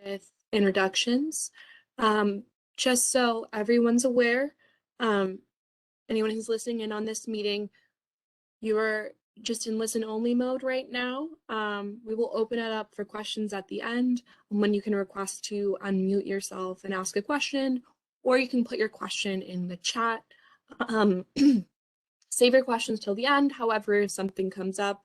with introductions. Just so everyone's aware, anyone who's listening in on this meeting, you are just in listen only mode right now. We will open it up for questions at the end when you can request to unmute yourself and ask a question, or you can put your question in the chat. Save your questions till the end. However, if something comes up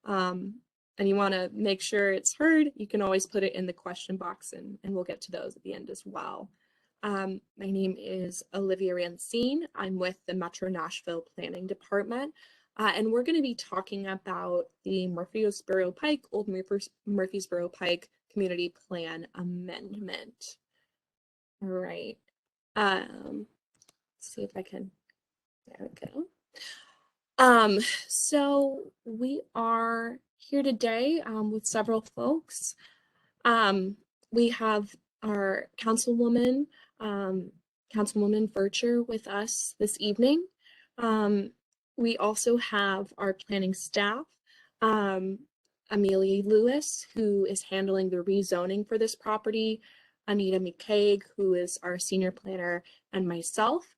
and you want to make sure it's heard, you can always put it in the question box and we'll get to those at the end as well. My name is Olivia Rancine. I'm with the Metro Nashville Planning Department, and we're going to be talking about the Murfreesboro Pike, Old Murfreesboro Pike Community Plan Amendment. All right. Let's see if I can, there we go. So we are here today with several folks. We have our Councilwoman Vircher with us this evening. We also have our planning staff, Amelia Lewis, who is handling the rezoning for this property, Anita McCaig, who is our senior planner, and myself.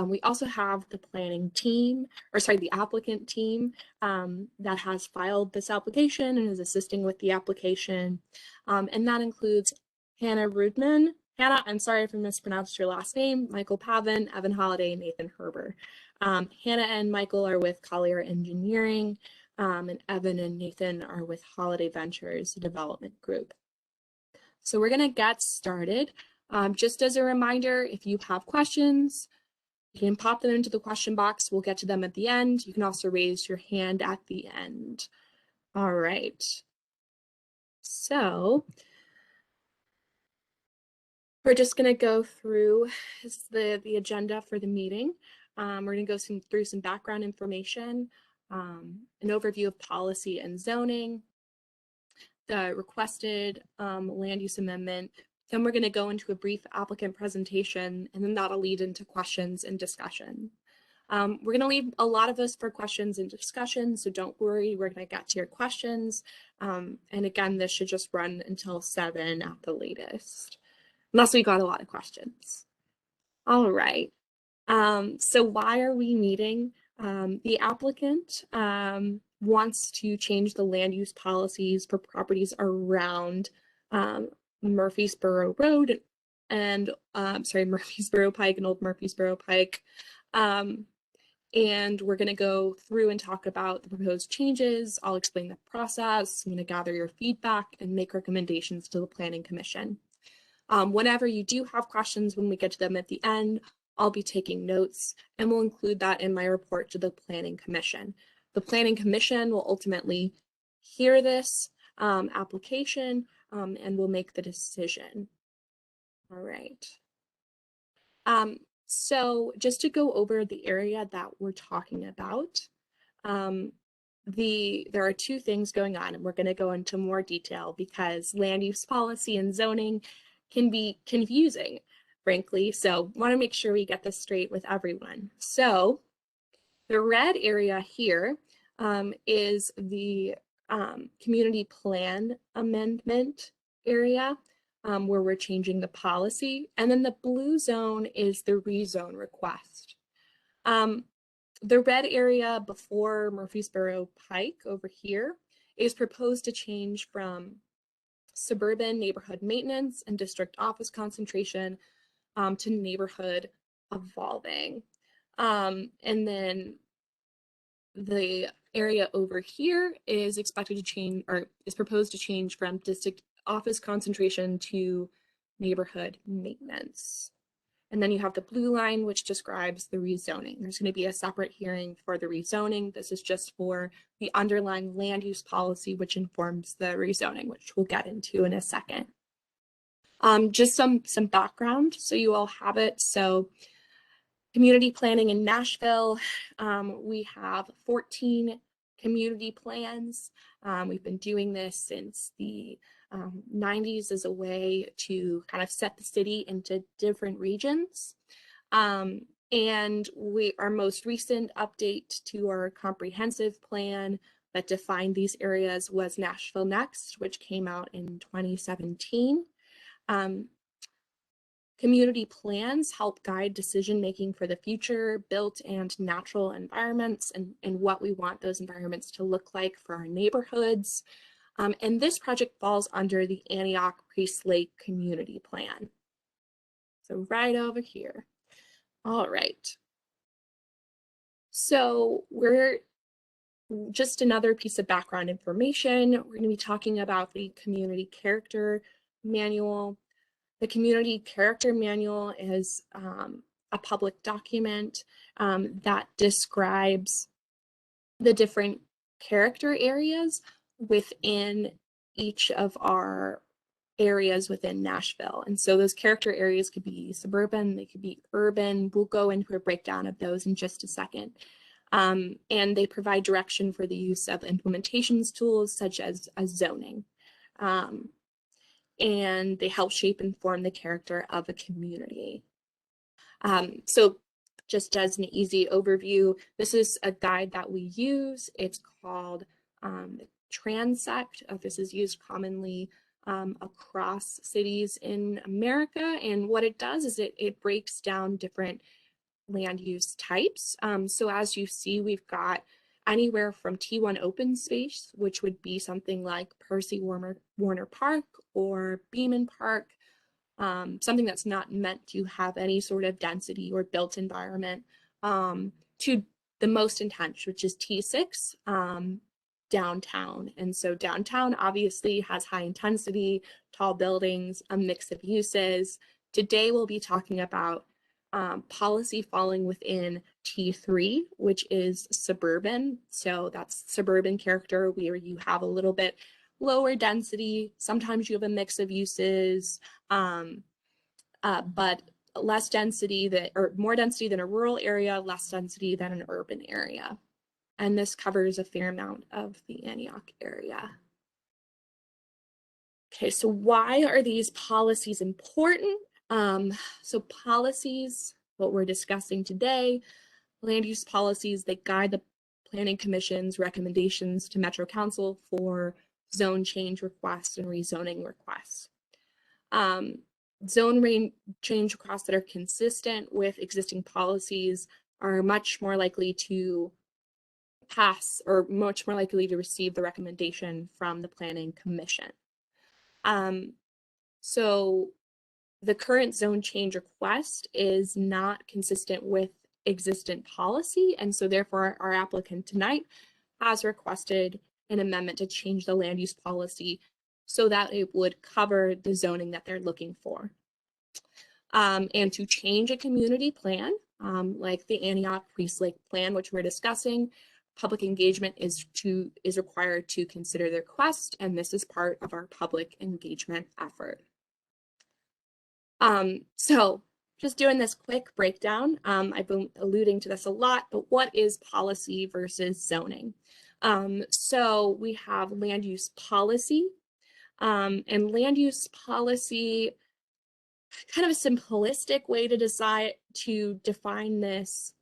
We also have the planning team, the applicant team that has filed this application and is assisting with the application. And that includes Hannah Rudman. Hannah, I'm sorry if I mispronounced your last name, Michael Pavin, Evan Holiday, and Nathan Herber. Hannah and Michael are with Collier Engineering, and Evan and Nathan are with Holiday Ventures Development Group. So we're going to get started. Just as a reminder, if you have questions, you can pop them into the question box. We'll get to them at the end. You can also raise your hand at the end. All right. So we're just going to go through the agenda for the meeting. We're going to go through some background information, an overview of policy and zoning, the requested land use amendment. Then we're going to go into a brief applicant presentation, and then that'll lead into questions and discussion. We're going to leave a lot of us for questions and discussion, so don't worry, we're going to get to your questions. And again, this should just run until 7 at the latest, unless we got a lot of questions. All right, so why are we meeting? The applicant wants to change the land use policies for properties around Murfreesboro Road and Murfreesboro Pike and Old Murfreesboro Pike. And we're going to go through and talk about the proposed changes. I'll explain the process. I'm going to gather your feedback and make recommendations to the Planning Commission. Whenever you do have questions, when we get to them at the end, I'll be taking notes and we'll include that in my report to the Planning Commission. The Planning Commission will ultimately hear this application and we'll make the decision. All right. So just to go over the area that we're talking about, there are two things going on, and we're going to go into more detail because land use policy and zoning can be confusing, frankly. So want to make sure we get this straight with everyone. So the red area here is the community plan amendment area where we're changing the policy. And then the blue zone is the rezone request. The red area before Murfreesboro Pike over here is proposed to change from suburban neighborhood maintenance and district office concentration to neighborhood evolving. And then the area over here is expected to change, or is proposed to change from district office concentration to neighborhood maintenance. And then you have the blue line, which describes the rezoning. There's going to be a separate hearing for the rezoning. This is just for the underlying land use policy, which informs the rezoning, which we'll get into in a second. Just some background, so you all have it. So community planning in Nashville, we have 14 community plans. We've been doing this since the 90s as a way to kind of set the city into different regions. And our most recent update to our comprehensive plan that defined these areas was Nashville Next, which came out in 2017. Community plans help guide decision-making for the future, built and natural environments, and what we want those environments to look like for our neighborhoods. And this project falls under the Antioch Priest Lake Community Plan. So right over here. All right. So we're just another piece of background information. We're going to be talking about the Community Character Manual. The Community Character Manual is a public document that describes the different character areas within each of our areas within Nashville. And so those character areas could be suburban, they could be urban. We'll go into a breakdown of those in just a second. And they provide direction for the use of implementations tools such as zoning. And they help shape and form the character of a community. So just as an easy overview, this is a guide that we use. It's called transect. This is used commonly across cities in America. And what it does is it breaks down different land use types. So as you see, we've got anywhere from T1 open space, which would be something like Percy Warner Park or Beeman Park, something that's not meant to have any sort of density or built environment, to the most intense, which is T6, downtown. And so downtown obviously has high intensity, tall buildings, a mix of uses. Today we'll be talking about policy falling within T3, which is suburban. So that's suburban character, where you have a little bit lower density. Sometimes you have a mix of uses, but less density or more density than a rural area, less density than an urban area. And this covers a fair amount of the Antioch area. Okay, so why are these policies important? So policies, what we're discussing today, land use policies, they guide the Planning Commission's recommendations to Metro Council for zone change requests and rezoning requests. Zone change requests that are consistent with existing policies are much more likely to pass or much more likely to receive the recommendation from the Planning Commission. So the current zone change request is not consistent with existent policy, and so therefore our applicant tonight has requested an amendment to change the land use policy so that it would cover the zoning that they're looking for. And to change a community plan, like the Antioch Priest Lake Plan, which we're discussing, public engagement is required to consider the request, and this is part of our public engagement effort. So just doing this quick breakdown, I've been alluding to this a lot, but what is policy versus zoning? So we have land use policy, and land use policy, kind of a simplistic way to define this.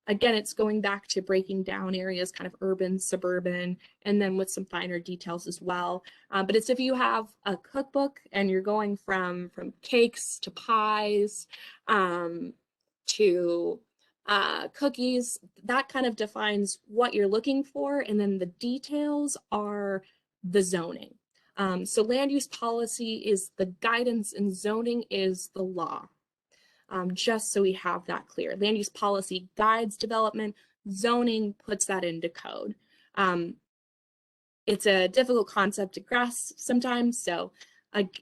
Again, it's going back to breaking down areas, kind of urban, suburban, and then with some finer details as well. But it's if you have a cookbook and you're going from cakes to pies to cookies, that kind of defines what you're looking for. And then the details are the zoning. So land use policy is the guidance and zoning is the law. Just so we have that clear. Land use policy guides development, zoning puts that into code. It's a difficult concept to grasp sometimes, so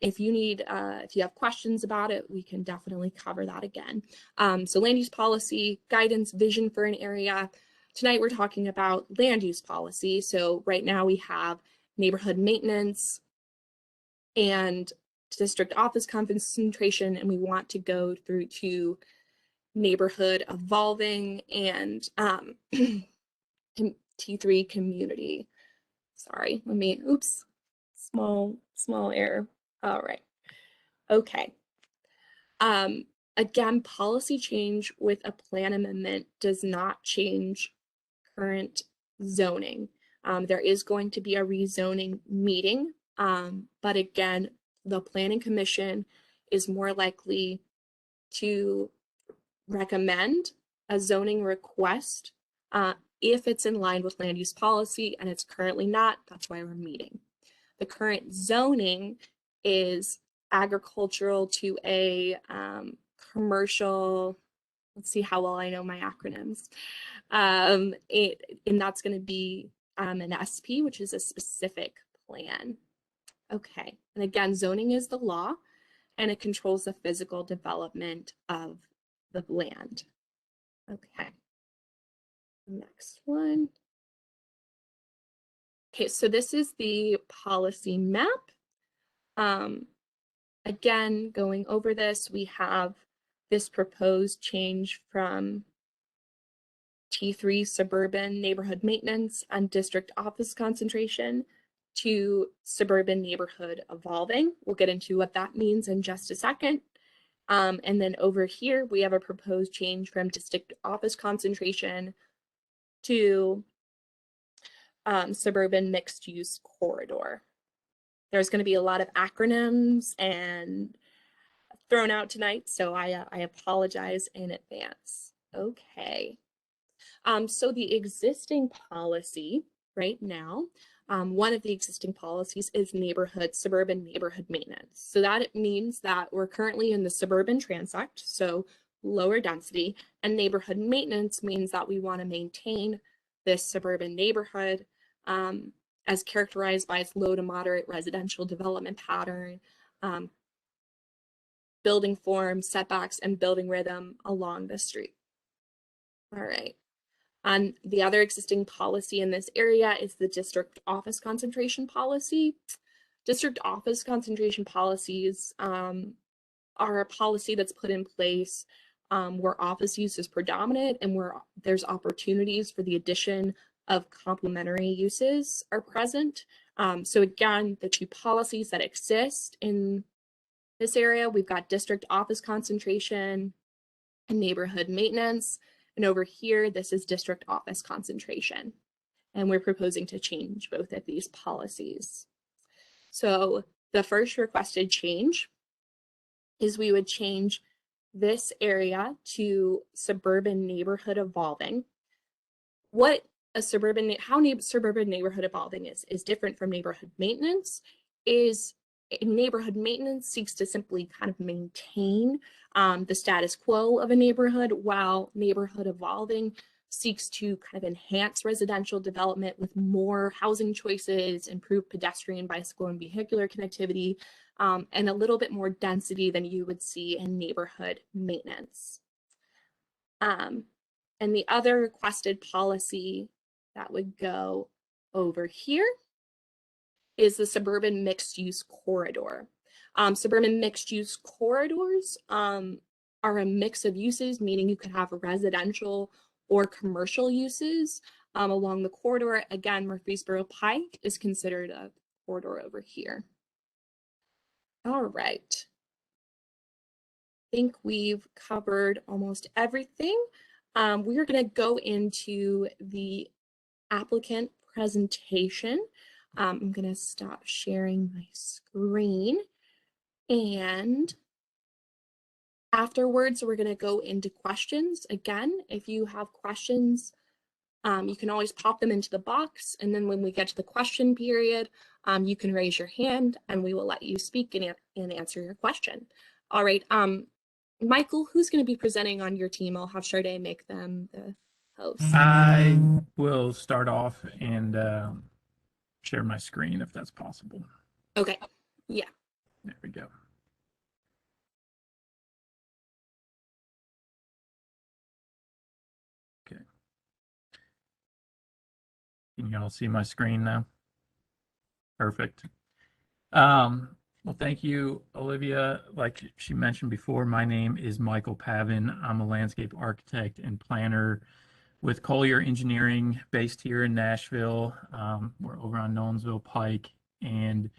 if you have questions about it, we can definitely cover that again. So land use policy, guidance, vision for an area. Tonight we're talking about land use policy. So right now we have neighborhood maintenance and district office concentration, and we want to go through to neighborhood evolving and T3 community. Sorry, small error. All right, okay. Again, policy change with a plan amendment does not change current zoning. There is going to be a rezoning meeting, but again, the Planning Commission is more likely to recommend a zoning request if it's in line with land use policy, and it's currently not. That's why we're meeting. The current zoning is agricultural to a commercial. Let's see how well I know my acronyms. And that's going to be an SP, which is a specific plan. Okay, and again, zoning is the law, and it controls the physical development of the land. Okay, next one. Okay, so this is the policy map. Again, going over this, we have this proposed change from T3 suburban neighborhood maintenance and district office concentration to suburban neighborhood evolving. We'll get into what that means in just a second. And then over here, we have a proposed change from district office concentration to suburban mixed use corridor. There's going to be a lot of acronyms and thrown out tonight, so I apologize in advance. Okay. So the existing policy right now, one of the existing policies is suburban neighborhood maintenance. So that means that we're currently in the suburban transect, so lower density, and neighborhood maintenance means that we want to maintain this suburban neighborhood as characterized by its low to moderate residential development pattern, building form, setbacks, and building rhythm along the street. All right. And the other existing policy in this area is the district office concentration policy. District office concentration policies are a policy that's put in place where office use is predominant and where there's opportunities for the addition of complementary uses are present. So again, the two policies that exist in this area, we've got district office concentration and neighborhood maintenance. And over here, this is district office concentration. And we're proposing to change both of these policies. So the first requested change is we would change this area to suburban neighborhood evolving. What a suburban neighborhood evolving is different from neighborhood maintenance. Is neighborhood maintenance seeks to simply kind of maintain the status quo of a neighborhood, while neighborhood evolving seeks to kind of enhance residential development with more housing choices, improve pedestrian, bicycle, and vehicular connectivity, and a little bit more density than you would see in neighborhood maintenance. And the other requested policy that would go over here is the suburban mixed use corridor. Suburban mixed use corridors are a mix of uses, meaning you could have residential or commercial uses along the corridor. Again, Murfreesboro Pike is considered a corridor over here. All right. I think we've covered almost everything. We are going to go into the applicant presentation. I'm going to stop sharing my screen, and afterwards we're going to go into questions. Again, if you have questions, you can always pop them into the box, and then when we get to the question period, you can raise your hand and we will let you speak and answer your question. All right, Michael, who's going to be presenting on your team? I'll have Sade make them the host. I will start off and share my screen if that's possible. Okay, yeah. There we go. Okay. Can y'all see my screen now? Perfect. Well, thank you, Olivia. Like she mentioned before, my name is Michael Pavin. I'm a landscape architect and planner with Collier Engineering, based here in Nashville. We're over on Nolensville Pike, and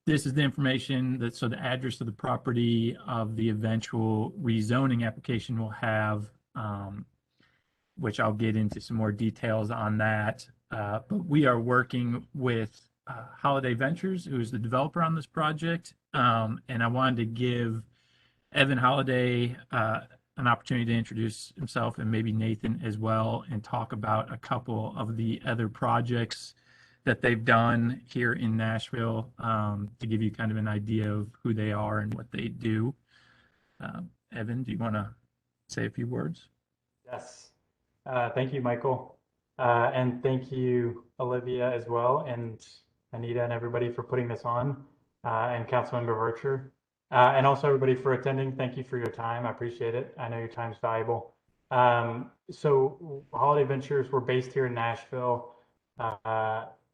this is the information so the address of the property of the eventual rezoning application will have, which I'll get into some more details on that. But we are working with Holiday Ventures, who's the developer on this project. And I wanted to give Evan Holiday an opportunity to introduce himself, and maybe Nathan as well, and talk about a couple of the other projects that they've done here in Nashville, to give you kind of an idea of who they are and what they do. Evan, do you want to say a few words? Yes. Thank you, Michael. And thank you, Olivia, as well, and Anita and everybody for putting this on, and Councilmember Vercher. And also everybody for attending. Thank you for your time. I appreciate it. I know your time's valuable. So Holiday Ventures, we're based here in Nashville,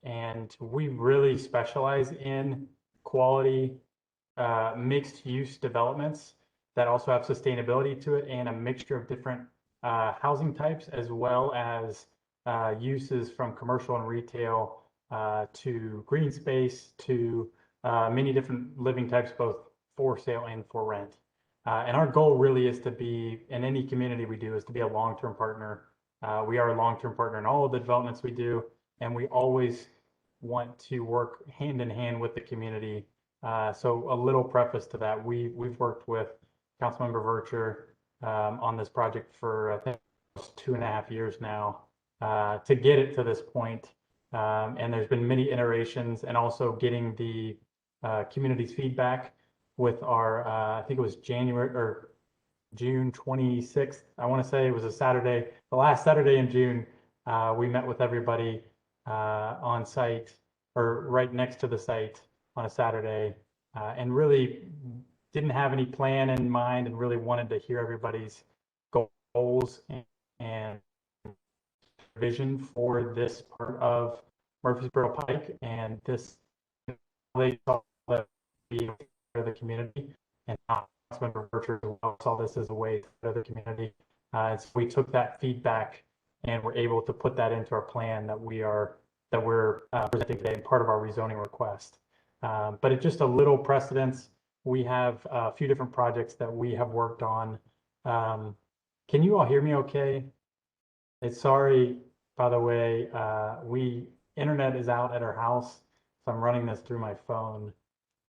and we really specialize in quality mixed use developments that also have sustainability to it, and a mixture of different housing types, as well as uses from commercial and retail to green space to many different living types, both for sale and for rent. And our goal really is to be, in any community we do, is to be a long-term partner. We are a long-term partner in all of the developments we do, and we always want to work hand in hand with the community. So a little preface to that, we've worked with Councilmember Vercher on this project for, I think, 2.5 years now, to get it to this point. And there's been many iterations, and also getting the community's feedback with our, I think it was January or June 26th. I want to say it was a Saturday, the last Saturday in June. We met with everybody on site, or right next to the site on a Saturday, and really didn't have any plan in mind, and really wanted to hear everybody's goals and vision for this part of Murfreesboro Pike, and this they saw that be the community, and Councilmember Bercher saw this as a way for the community. And so we took that feedback and were able to put that into our plan that we're presenting today, and part of our rezoning request. But it's just a little precedence. We have a few different projects that we have worked on. Can you all hear me okay? It's sorry, by the way, internet is out at our house, so I'm running this through my phone.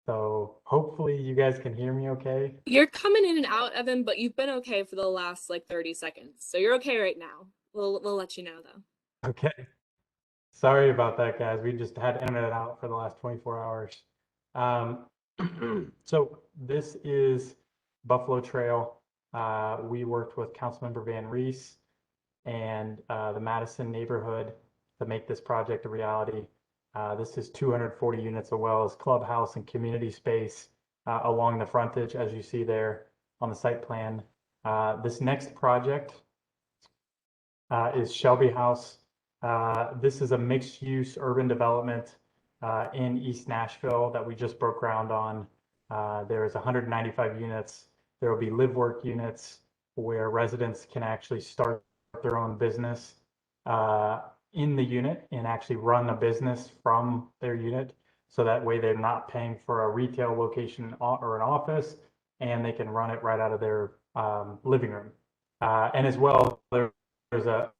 So hopefully you guys can hear me okay. You're coming in and out, Evan, but you've been okay for the last like 30 seconds. So you're okay right now. We'll let you know though. Okay. Sorry about that, guys. We just had internet out for the last 24 hours. So this is Buffalo Trail. We worked with Councilmember Van Reese and the Madison neighborhood to make this project a reality. This is 240 units, as well as clubhouse and community space along the frontage, as you see there on the site plan. This next project is Shelby House. This is a mixed-use urban development in East Nashville that we just broke ground on. There is 195 units. There will be live-work units where residents can actually start their own business in the unit and actually run a business from their unit. So that way they're not paying for a retail location or an office, and they can run it right out of their living room. And as well, there's a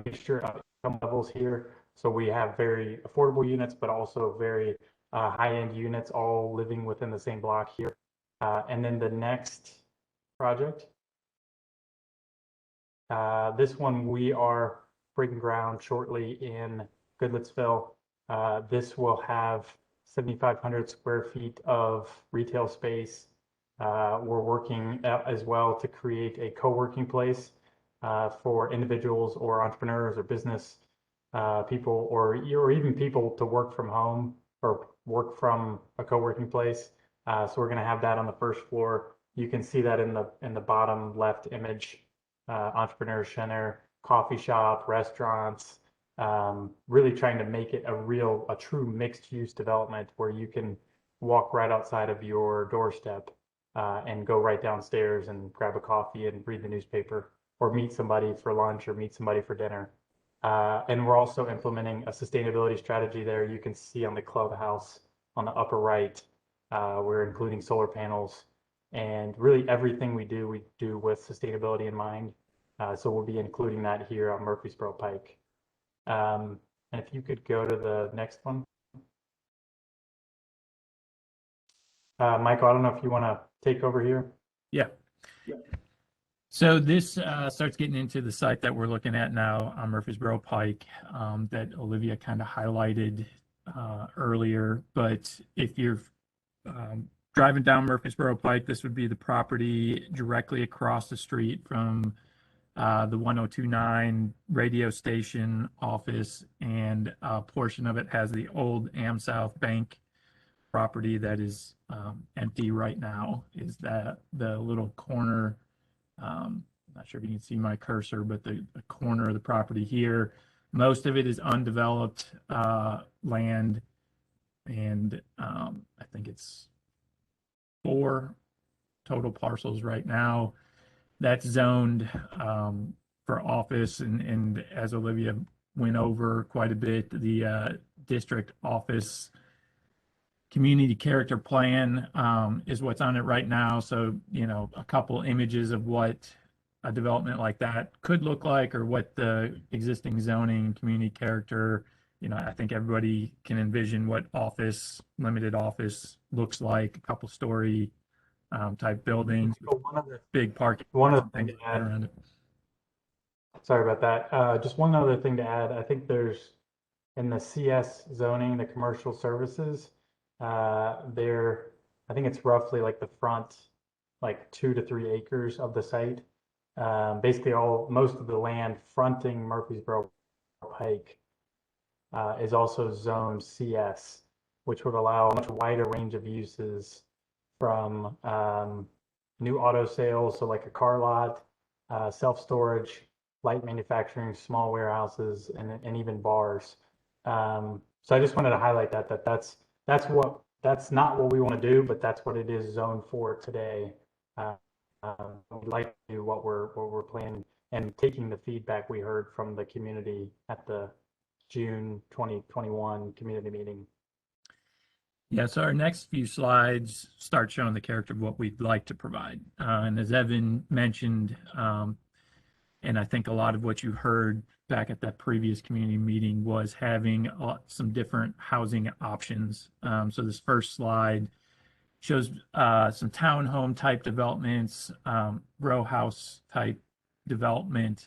mixture of income levels here. So we have very affordable units, but also very high-end units, all living within the same block here. And then the next project, this one we are breaking ground shortly in Goodlettsville. This will have 7,500 square feet of retail space. We're working as well to create a co-working place for individuals or entrepreneurs or business people, or even people to work from home or work from a co-working place. So we're going to have that on the first floor. You can see that in the bottom left image. Entrepreneur center, coffee shop, restaurants, really trying to make it a true mixed use development where you can walk right outside of your doorstep and go right downstairs and grab a coffee and read the newspaper, or meet somebody for lunch, or meet somebody for dinner. And we're also implementing a sustainability strategy there. You can see on the clubhouse on the upper right, we're including solar panels, and really everything we do with sustainability in mind. So we'll be including that here on Murfreesboro Pike. And if you could go to the next one. Michael, I don't know if you want to take over here. Yeah. So this starts getting into the site that we're looking at now on Murfreesboro Pike that Olivia kind of highlighted earlier. But if you're driving down Murfreesboro Pike, this would be the property directly across the street from the 1029 radio station office, and a portion of it has the old AmSouth Bank property that is empty right now. Is that the little corner? Not sure if you can see my cursor, but the corner of the property here, most of it is undeveloped land, and I think it's 4 total parcels right now that's zoned for office, and as Olivia went over quite a bit, the district office community character plan is what's on it right now. So, a couple images of what a development like that could look like, or what the existing zoning community character, I think everybody can envision what limited office looks like, a couple story type buildings, big parking. One other thing to add around it. Sorry about that. Just one other thing to add. I think there's in the CS zoning, the commercial services, I think it's roughly like the front, like 2 to 3 acres of the site. Basically most of the land fronting Murfreesboro Pike is also zoned CS, which would allow a much wider range of uses from new auto sales, so like a car lot, self-storage, light manufacturing, small warehouses, and even bars. So I just wanted to highlight that's not what we want to do, but that's what it is zoned for today. We'd like to do what we're planning and taking the feedback we heard from the community at the June 2021 community meeting. Yeah, so our next few slides start showing the character of what we'd like to provide. And as Evan mentioned, and I think a lot of what you heard back at that previous community meeting was having some different housing options. So this first slide shows some townhome type developments, row house type development,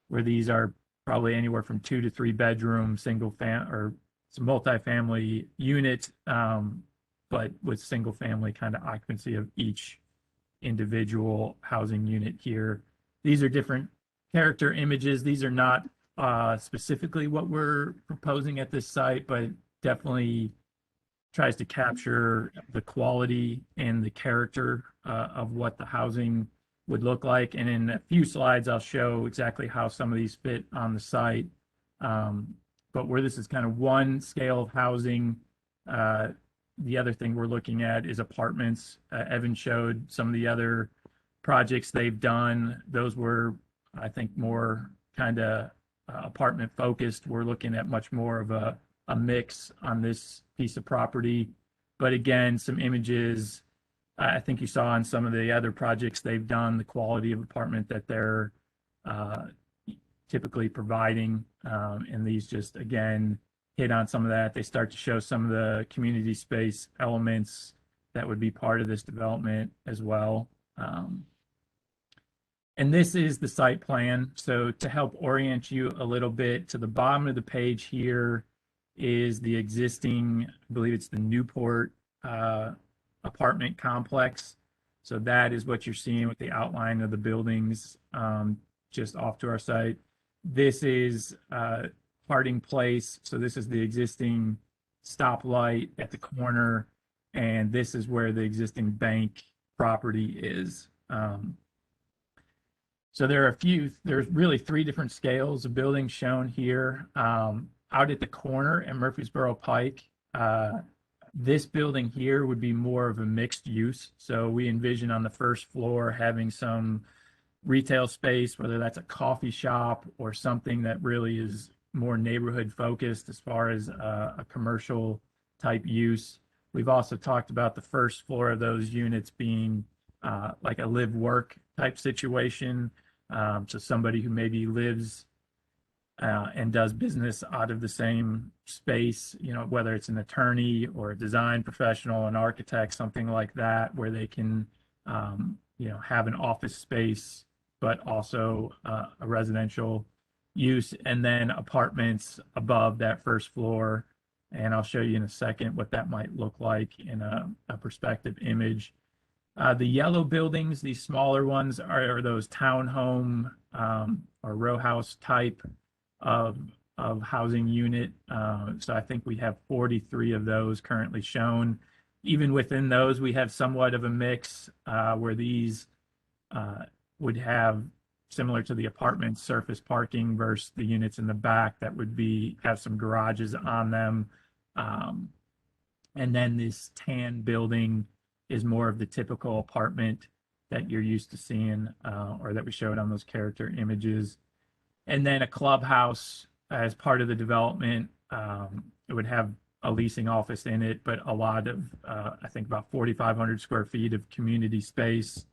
where these are probably anywhere from 2 to 3 bedroom, single or some multifamily unit, but with single family kind of occupancy of each individual housing unit here. These are different character images. These are not specifically what we're proposing at this site, but definitely tries to capture the quality and the character of what the housing would look like. And in a few slides, I'll show exactly how some of these fit on the site. But where this is kind of one scale of housing, the other thing we're looking at is apartments. Evan showed some of the other projects they've done. Those were, I think, more kind of apartment focused. We're looking at much more of a mix on this piece of property. But again, some images I think you saw on some of the other projects they've done, the quality of apartment that they're typically providing. And these just, again, hit on some of that. They start to show some of the community space elements that would be part of this development as well. And this is the site plan. So to help orient you a little bit, to the bottom of the page here is the existing, I believe it's the Newport apartment complex. So that is what you're seeing with the outline of the buildings just off to our site. This is Harding Place. So this is the existing stoplight at the corner, and this is where the existing bank property is. So there's really 3 different scales of buildings shown here. Out at the corner at Murfreesboro Pike, this building here would be more of a mixed use. So we envision on the first floor having some retail space, whether that's a coffee shop or something that really is more neighborhood focused as far as a commercial type use. We've also talked about the first floor of those units being like a live work type situation. So somebody who maybe lives and does business out of the same space, whether it's an attorney or a design professional, an architect, something like that, where they can, have an office space, but also a residential use, and then apartments above that first floor. And I'll show you in a second what that might look like in a perspective image. The yellow buildings, these smaller ones, are those townhome or row house type of housing unit. So I think we have 43 of those currently shown. Even within those, we have somewhat of a mix where these would have, similar to the apartments, surface parking versus the units in the back that would have some garages on them. And then this tan building is more of the typical apartment that you're used to seeing or that we showed on those character images. And then a clubhouse as part of the development. It would have a leasing office in it, but a lot of, I think about 4,500 square feet of community space,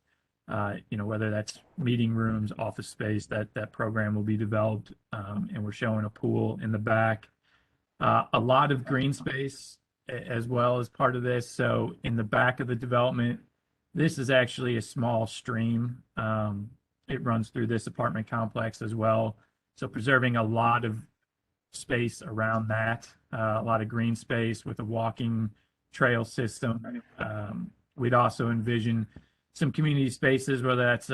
whether that's meeting rooms, office space, that program will be developed. And we're showing a pool in the back. A lot of green space as well as part of this. So in the back of the development, this is actually a small stream. It runs through this apartment complex as well. So preserving a lot of space around that, a lot of green space with a walking trail system. We'd also envision some community spaces, whether that's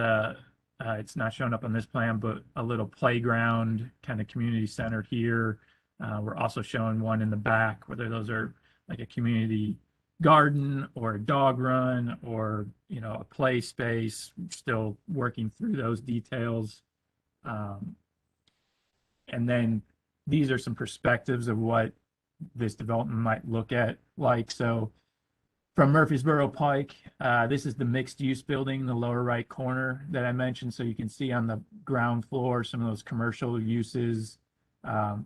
it's not showing up on this plan, but a little playground kind of community center here. We're also showing one in the back, whether those are like a community garden or a dog run or, a play space. Still working through those details. And then these are some perspectives of what this development might look at like. So from Murfreesboro Pike, this is the mixed use building in the lower right corner that I mentioned. So you can see on the ground floor some of those commercial uses,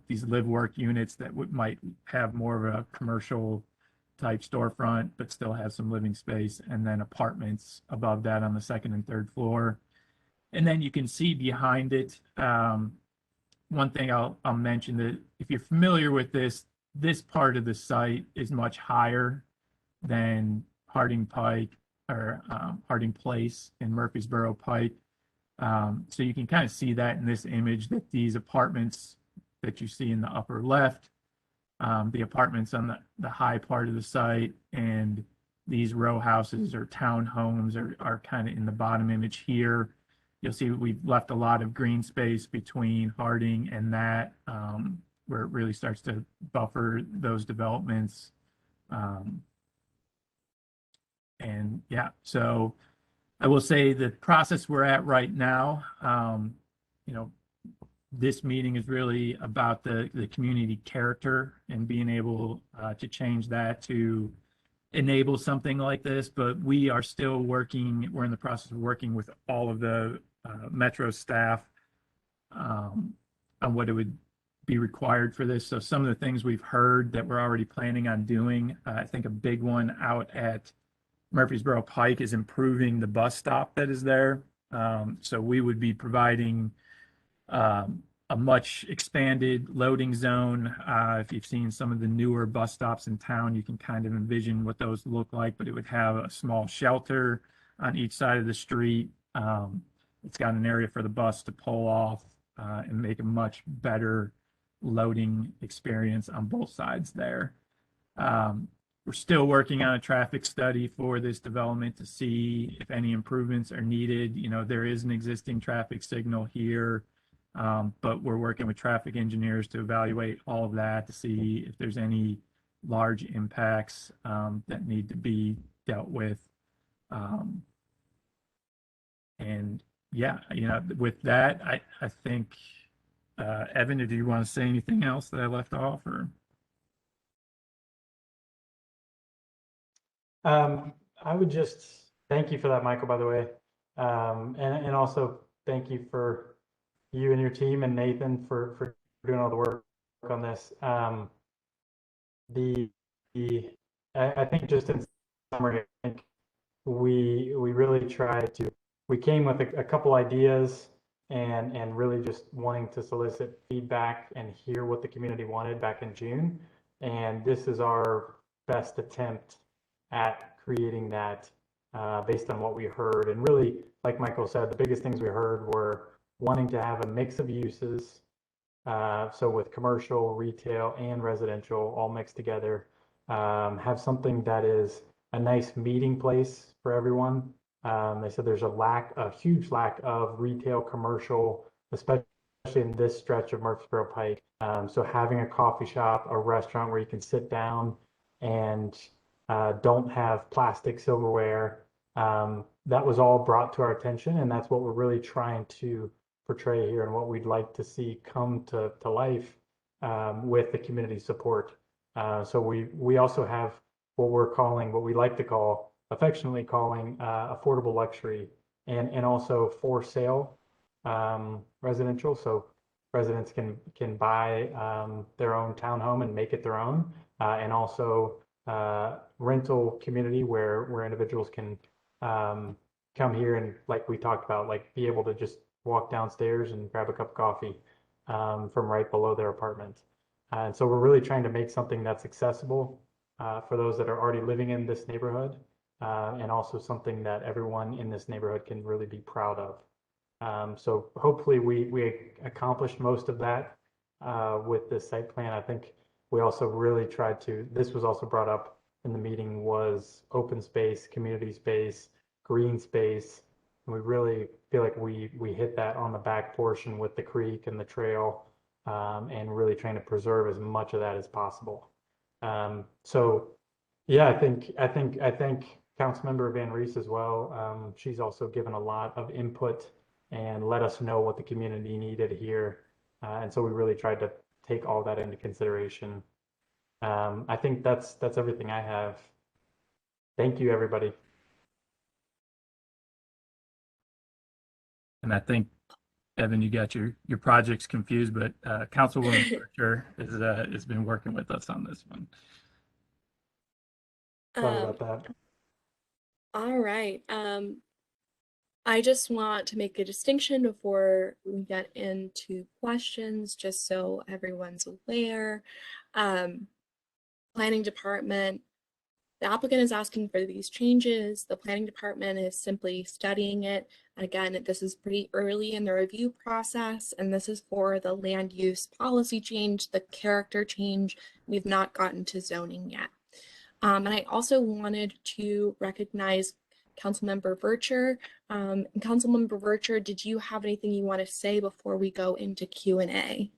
these live work units that might have more of a commercial type storefront, but still have some living space, and then apartments above that on the second and third floor. And then you can see behind it, one thing I'll mention, that if you're familiar with this part of the site is much higher than Harding Pike or Harding Place in Murfreesboro Pike. So you can kind of see that in this image, that these apartments that you see in the upper left, the apartments on the high part of the site, and these row houses or townhomes are kind of in the bottom image here. You'll see we've left a lot of green space between Harding and that, where it really starts to buffer those developments. And yeah, so I will say the process we're at right now, this meeting is really about the community character and being able to change that to enable something like this. But we are still working, we're in the process of working with all of the Metro staff on what it would be required for this. So some of the things we've heard that we're already planning on doing, I think a big one out at Murfreesboro Pike is improving the bus stop that is there. So we would be providing a much expanded loading zone. If you've seen some of the newer bus stops in town, you can kind of envision what those look like, but it would have a small shelter on each side of the street. It's got an area for the bus to pull off and make a much better loading experience on both sides there. We're still working on a traffic study for this development to see if any improvements are needed. There is an existing traffic signal here, but we're working with traffic engineers to evaluate all of that to see if there's any large impacts that need to be dealt with. And yeah, with that, I think, Evan, do you want to say anything else that I left off, or? I would just thank you for that, Michael, by the way. And also thank you for you and your team, and Nathan for doing all the work on this. I think just in summary, I think we really tried to, we came with a couple ideas and really just wanting to solicit feedback and hear what the community wanted back in June. And this is our best attempt at creating that based on what we heard. And really, like Michael said, the biggest things we heard were wanting to have a mix of uses. So with commercial, retail, and residential all mixed together, have something that is a nice meeting place for everyone. They said there's a huge lack of retail, commercial, especially in this stretch of Murfreesboro Pike. So having a coffee shop, a restaurant where you can sit down and don't have plastic silverware, that was all brought to our attention, and that's what we're really trying to portray here and what we'd like to see come to life with the community support. So we also have what we like to call, affectionately calling affordable luxury and also for sale residential. So residents can buy their own townhome and make it their own, and also rental community where individuals can come here and, like we talked about, like be able to just walk downstairs and grab a cup of coffee from right below their apartment. And so we're really trying to make something that's accessible for those that are already living in this neighborhood, and also something that everyone in this neighborhood can really be proud of. So hopefully we accomplished most of that with this site plan. I think we also really tried to, this was also brought up in the meeting, was open space, community space, green space. And we really feel like we hit that on the back portion with the creek and the trail, and really trying to preserve as much of that as possible. So yeah, I think Councilmember Van Rees as well. She's also given a lot of input and let us know what the community needed here. And so we really tried to take all that into consideration. I think that's everything I have. Thank you, everybody. And I think, Evan, you got your projects confused, but Councilwoman Archer has been working with us on this one. Sorry about that. All right. I just want to make a distinction before we get into questions, just so everyone's aware. Planning department, the applicant is asking for these changes. The planning department is simply studying it. Again, this is pretty early in the review process, and this is for the land use policy change, the character change. We've not gotten to zoning yet. And I also wanted to recognize Councilmember Vercher. Councilmember Vercher, did you have anything you want to say before we go into Q&A?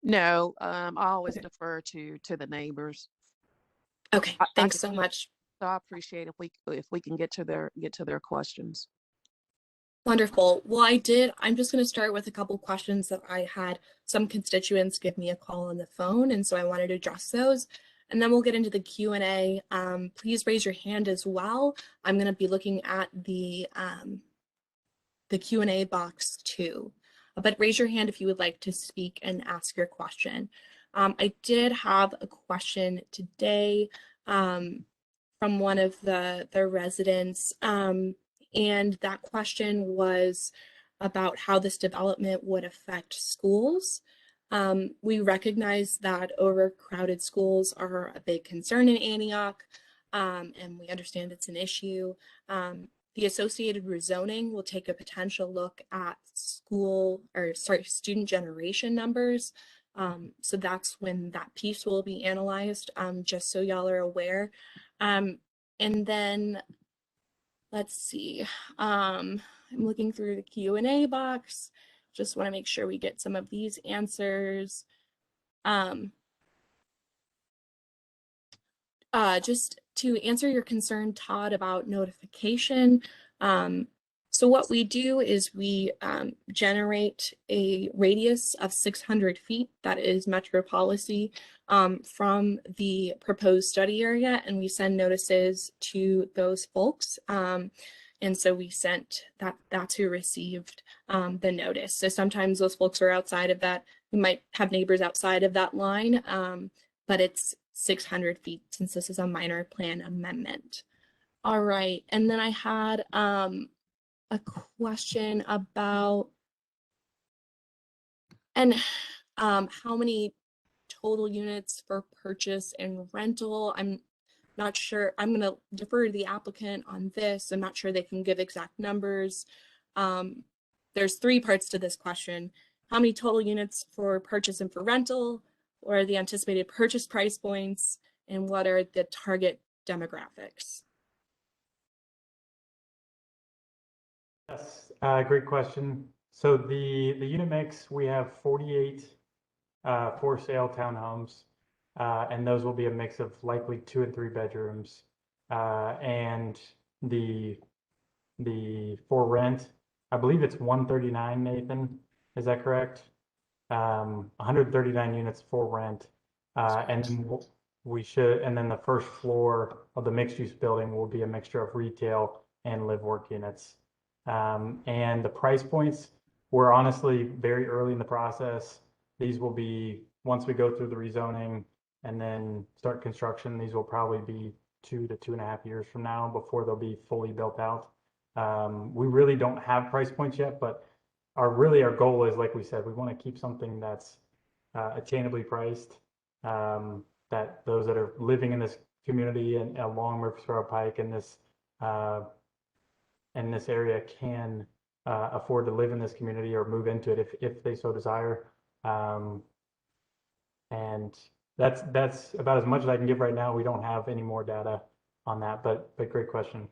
No, I always defer to the neighbors. Okay, thanks so much. So I appreciate if we can get to their questions. Wonderful. Well, I'm just going to start with a couple questions that I had some constituents give me a call on the phone, and so I wanted to address those. And then we'll get into the Q&A. Please raise your hand as well. I'm going to be looking at the Q&A box too. But raise your hand if you would like to speak and ask your question. I did have a question today from one of the residents, and that question was about how this development would affect schools. We recognize that overcrowded schools are a big concern in Antioch, and we understand it's an issue. The associated rezoning will take a potential look at student generation numbers. So that's when that piece will be analyzed, just so y'all are aware. And then let's see, I'm looking through the Q&A box. Just want to make sure we get some of these answers. Just to answer your concern, Todd, about notification. So what we do is we generate a radius of 600 feet, that is metro policy, from the proposed study area, and we send notices to those folks. And so we sent that's who received the notice. So sometimes those folks are outside of that. We might have neighbors outside of that line, but it's 600 feet since this is a minor plan amendment. All right, and then I had a question about And how many total units for purchase and rental? I'm not sure. I'm going to defer to the applicant on this. I'm not sure they can give exact numbers. There's three parts to this question. How many total units for purchase and for rental? What are the anticipated purchase price points? And what are the target demographics? Yes, great question. So the unit mix, we have 48 for sale townhomes, and those will be a mix of likely 2 and 3 bedrooms. And the for rent, I believe it's 139, Nathan. Is that correct? 139 units for rent. And then and then the first floor of the mixed use building will be a mixture of retail and live work units. And the price points, we're honestly very early in the process. These will be, once we go through the rezoning and then start construction, these will probably be 2 to 2.5 years from now before they'll be fully built out. We really don't have price points yet, but our goal is, like we said, we want to keep something that's attainably priced, that those that are living in this community and along Murfreesboro Pike in this area can afford to live in this community or move into it if they so desire. And that's about as much as I can give right now. We don't have any more data on that, but great question.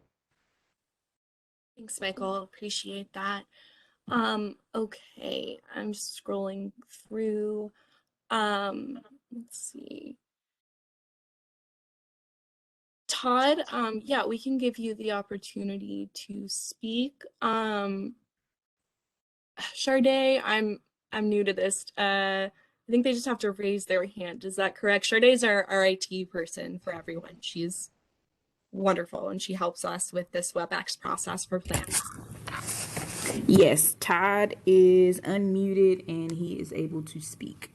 Thanks, Michael. Appreciate that. Okay, I'm scrolling through. Let's see. Todd, yeah, we can give you the opportunity to speak. Sharday, I'm new to this. I think they just have to raise their hand. Is that correct? Sharday's our IT person for everyone. She's wonderful and she helps us with this WebEx process for plans. Yes, Todd is unmuted and he is able to speak.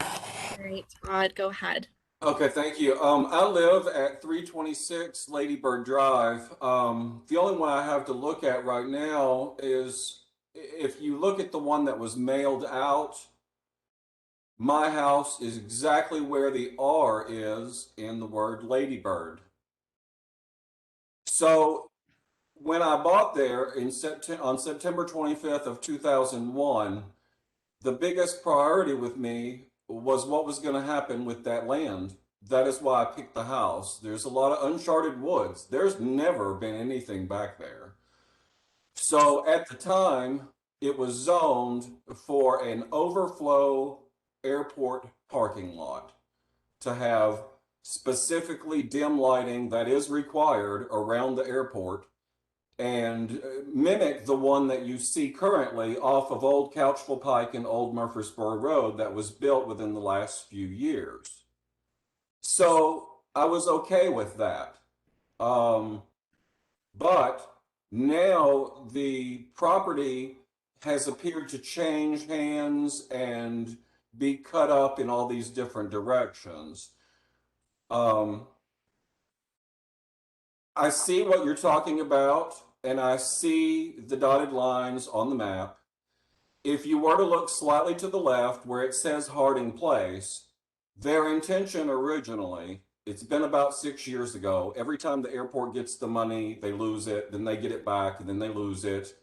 All right, Todd, go ahead. Okay, thank you. I live at 326 Lady Bird Drive. The only one I have to look at right now is if you look at the one that was mailed out, my house is exactly where the R is in the word Ladybird. So when I bought there on September 25th of 2001, the biggest priority with me was what was going to happen with that land. That is why I picked the house. There's a lot of uncharted woods. There's never been anything back there. So at the time, it was zoned for an overflow airport parking lot to have specifically dim lighting that is required around the airport and mimic the one that you see currently off of Old Couchville Pike and Old Murfreesboro Road that was built within the last few years. So I was okay with that. But now the property has appeared to change hands and be cut up in all these different directions. I see what you're talking about, and I see the dotted lines on the map. If you were to look slightly to the left where it says Harding Place, their intention originally, it's been about 6 years ago, every time the airport gets the money, they lose it, then they get it back, and then they lose it.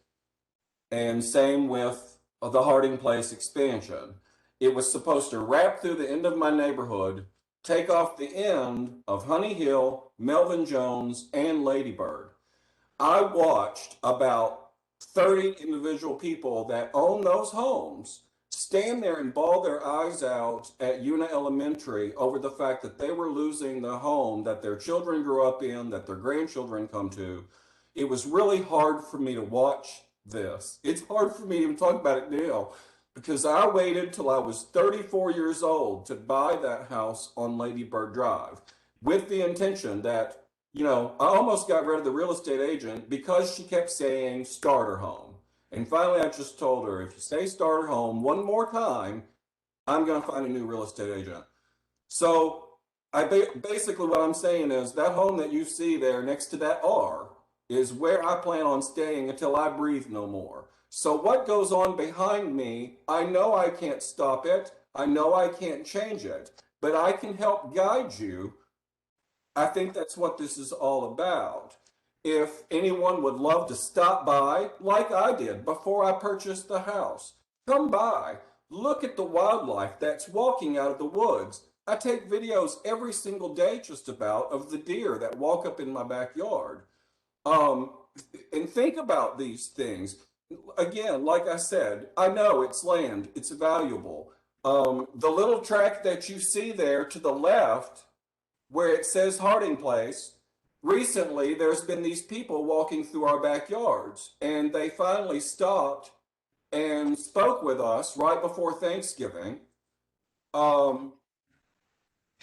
And same with the Harding Place expansion. It was supposed to wrap through the end of my neighborhood, take off the end of Honey Hill, Melvin Jones, and Ladybird. I watched about 30 individual people that own those homes stand there and bawl their eyes out at Una Elementary over the fact that they were losing the home that their children grew up in, that their grandchildren come to. It was really hard for me to watch this. It's hard for me to even talk about it now because I waited till I was 34 years old to buy that house on Lady Bird Drive with the intention that, you know, I almost got rid of the real estate agent because she kept saying starter home. And finally, I just told her, if you say starter home one more time, I'm going to find a new real estate agent. So basically what I'm saying is that home that you see there next to that R is where I plan on staying until I breathe no more. So what goes on behind me, I know I can't stop it. I know I can't change it, but I can help guide you. I think that's what this is all about. If anyone would love to stop by, like I did before I purchased the house, come by, look at the wildlife that's walking out of the woods. I take videos every single day just about of the deer that walk up in my backyard. And think about these things. Again, like I said, I know it's land, it's valuable. The little tract that you see there to the left, where it says Harding Place, recently there's been these people walking through our backyards, and they finally stopped and spoke with us right before Thanksgiving.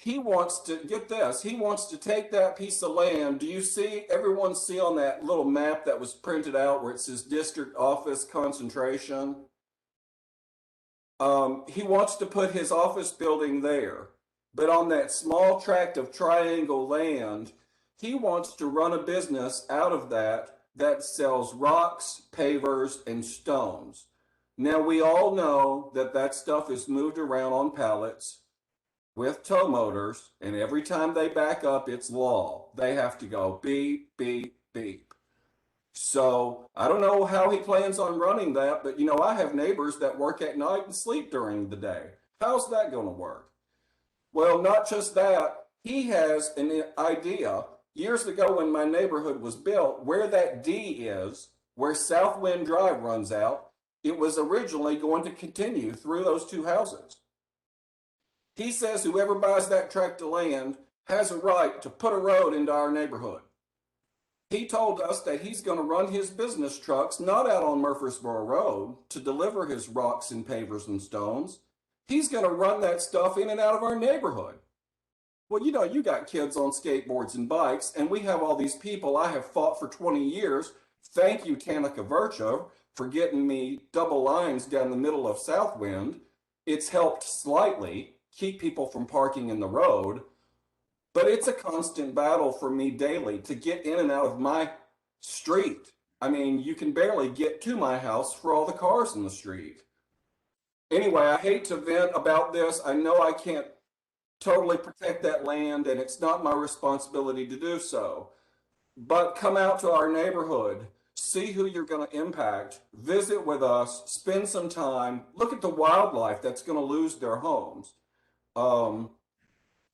He wants to, get this, he wants to take that piece of land. Do you see, everyone see on that little map that was printed out where it says district office concentration? He wants to put his office building there, but on that small tract of triangle land, he wants to run a business out of that sells rocks, pavers, and stones. Now, we all know that that stuff is moved around on pallets with tow motors, and every time they back up, it's law. They have to go beep, beep, beep. So I don't know how he plans on running that, but you know, I have neighbors that work at night and sleep during the day. How's that going to work? Well, not just that, he has an idea. Years ago when my neighborhood was built, where that D is, where Southwind Drive runs out, it was originally going to continue through those two houses. He says whoever buys that tract of land has a right to put a road into our neighborhood. He told us that he's going to run his business trucks not out on Murfreesboro Road to deliver his rocks and pavers and stones. He's going to run that stuff in and out of our neighborhood. Well, you know, you got kids on skateboards and bikes, and we have all these people I have fought for 20 years. Thank you, Tanika Virchow, for getting me double lines down the middle of Southwind. It's helped slightly keep people from parking in the road, but it's a constant battle for me daily to get in and out of my street. I mean, you can barely get to my house for all the cars in the street. Anyway, I hate to vent about this. I know I can't totally protect that land, and it's not my responsibility to do so. But come out to our neighborhood, see who you're going to impact, visit with us, spend some time, look at the wildlife that's going to lose their homes.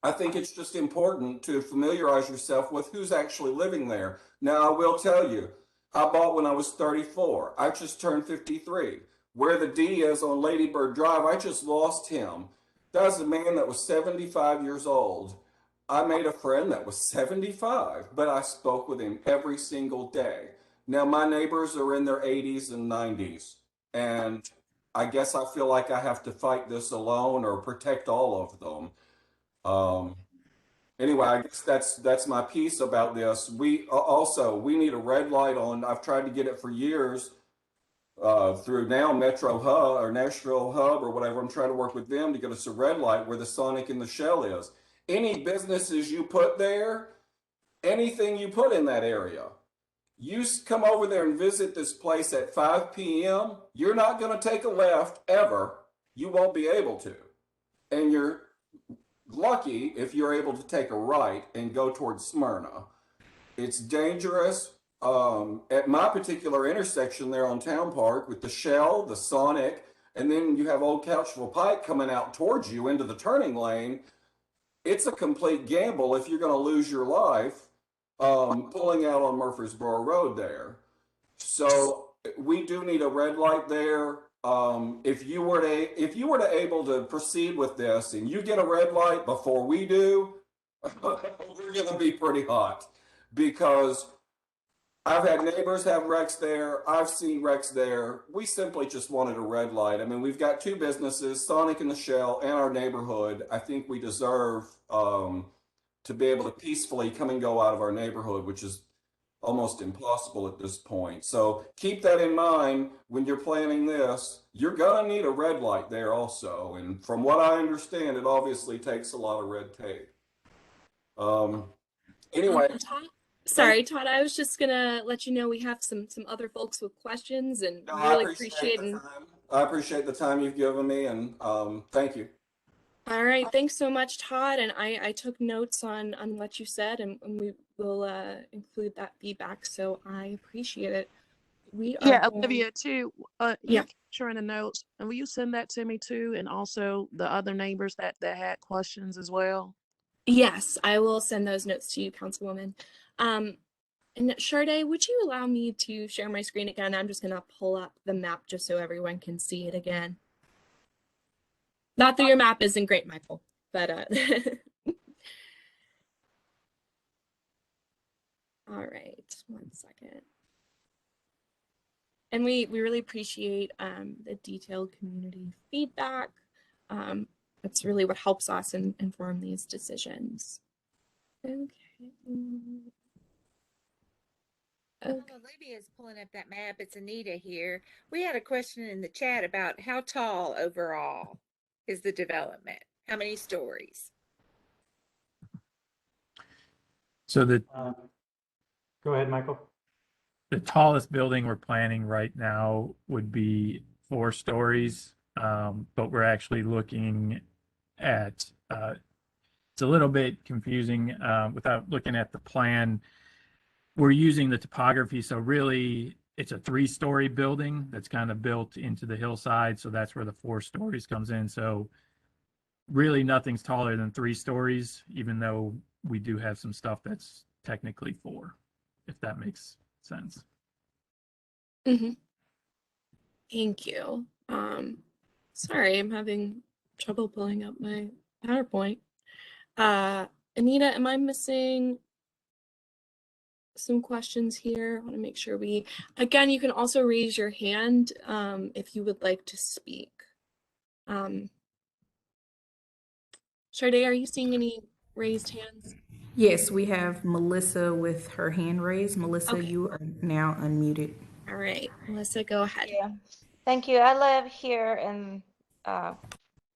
I think it's just important to familiarize yourself with who's actually living there. Now, I will tell you, I bought when I was 34. I just turned 53. Where the D is on Lady Bird Drive, I just lost him. That was a man that was 75 years old. I made a friend that was 75, but I spoke with him every single day. Now, my neighbors are in their 80s and 90s, and I guess I feel like I have to fight this alone or protect all of them. Anyway, I guess that's my piece about this. We need a red light on. I've tried to get it for years through now Metro Hub or Nashville Hub or whatever. I'm trying to work with them to get us a red light where the Sonic and the Shell is. Any businesses you put there, anything you put in that area, you come over there and visit this place at 5 p.m., you're not going to take a left ever. You won't be able to. And you're lucky if you're able to take a right and go towards Smyrna. It's dangerous. At my particular intersection there on Town Park with the Shell, the Sonic, and then you have Old Couchville Pike coming out towards you into the turning lane. It's a complete gamble if you're going to lose your life pulling out on Murfreesboro Road there. So we do need a red light there. If you were to able to proceed with this and you get a red light before we do, we're going to be pretty hot, because I've had neighbors have wrecks there. I've seen wrecks there. We simply just wanted a red light. I mean, we've got two businesses, Sonic and the Shell, and our neighborhood. I think we deserve to be able to peacefully come and go out of our neighborhood, which is almost impossible at this point. So keep that in mind when you're planning this. You're going to need a red light there also. And from what I understand, it obviously takes a lot of red tape. Anyway. Sorry, Todd, I was just gonna let you know we have some other folks with questions, and No, we I really appreciate appreciate the and time. I appreciate the time you've given me, and thank you. all right, thanks so much, Todd. And I took notes on what you said, and we will include that feedback. So I appreciate it. We are Yeah, going, Olivia, too. Yeah. You're capturing the notes, and will you send that to me too, and also the other neighbors that had questions as well? Yes, I will send those notes to you, Councilwoman. And Sade, would you allow me to share my screen again? I'm just gonna pull up the map just so everyone can see it again. Not that your map isn't great, Michael, but all right, 1 second. And we really appreciate the detailed community feedback. That's really what helps us inform these decisions. Okay. While Olivia is pulling up that map, it's Anita here. We had a question in the chat about how tall overall is the development? How many stories? So the Go ahead, Michael. tallest building we're planning right now would be 4 stories, but we're actually looking at it's a little bit confusing without looking at the plan. We're using the topography, so really it's a 3-story building that's kind of built into the hillside, so that's where the 4 stories comes in. So really nothing's taller than 3 stories, even though we do have some stuff that's technically 4, if that makes sense. Mm-hmm. Thank you. Sorry, I'm having trouble pulling up my PowerPoint. Anita, am I missing some questions here? I want to make sure again, you can also raise your hand if you would like to speak. Sade, are you seeing any raised hands? Yes, we have Melissa with her hand raised. Melissa, Okay. you are now unmuted. All right, Melissa, go ahead. Yeah, thank you. I live here in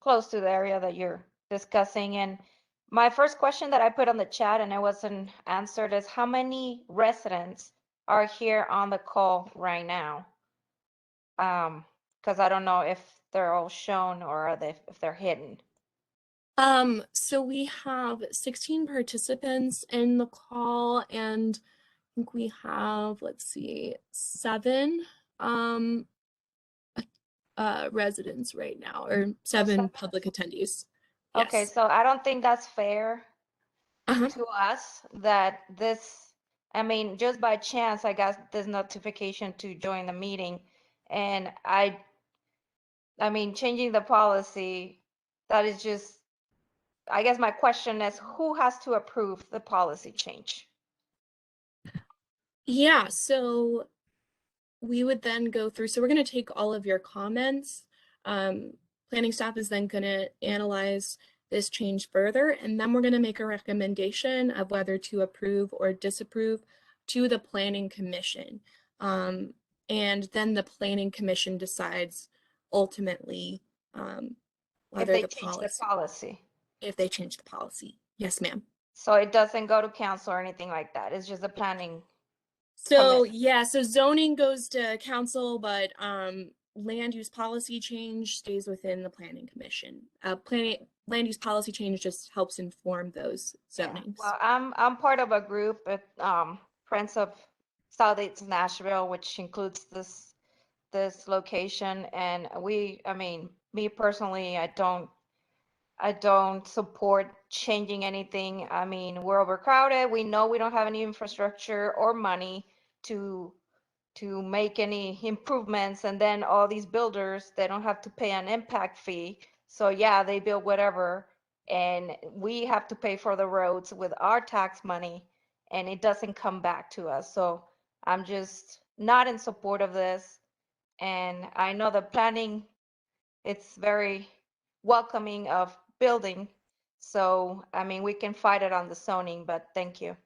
close to the area that you're discussing. And my first question that I put on the chat and it wasn't answered is how many residents are here on the call right now? Because I don't know if they're all shown or are they if they're hidden. So we have 16 participants in the call, and I think we have, let's see, 7 residents right now, or 7 public attendees. Okay, Yes. so I don't think that's fair Uh-huh. to us that this, I mean, just by chance, I got this notification to join the meeting. And I mean, changing the policy, that is just, I guess my question is who has to approve the policy change? Yeah, so we would then go through, so we're going to take all of your comments. Planning staff is then going to analyze this change further, and then we're going to make a recommendation of whether to approve or disapprove to the Planning Commission. And then the Planning Commission decides ultimately whether if they the change the policy. if they change the policy. Yes, ma'am. So it doesn't go to council or anything like that. It's just a planning. So Commission. yeah, so zoning goes to council, but land use policy change stays within the planning commission. Land use policy change just helps inform those zonings. Yeah. Well, I'm part of a group at Friends of South East Nashville, which includes this location, and I mean, me personally, I don't support changing anything. I mean, we're overcrowded. We know we don't have any infrastructure or money to make any improvements. And then all these builders, they don't have to pay an impact fee. So yeah, they build whatever. And we have to pay for the roads with our tax money and it doesn't come back to us. So I'm just not in support of this. And I know the planning, it's very welcoming of building. So, I mean, we can fight it on the zoning, but thank you.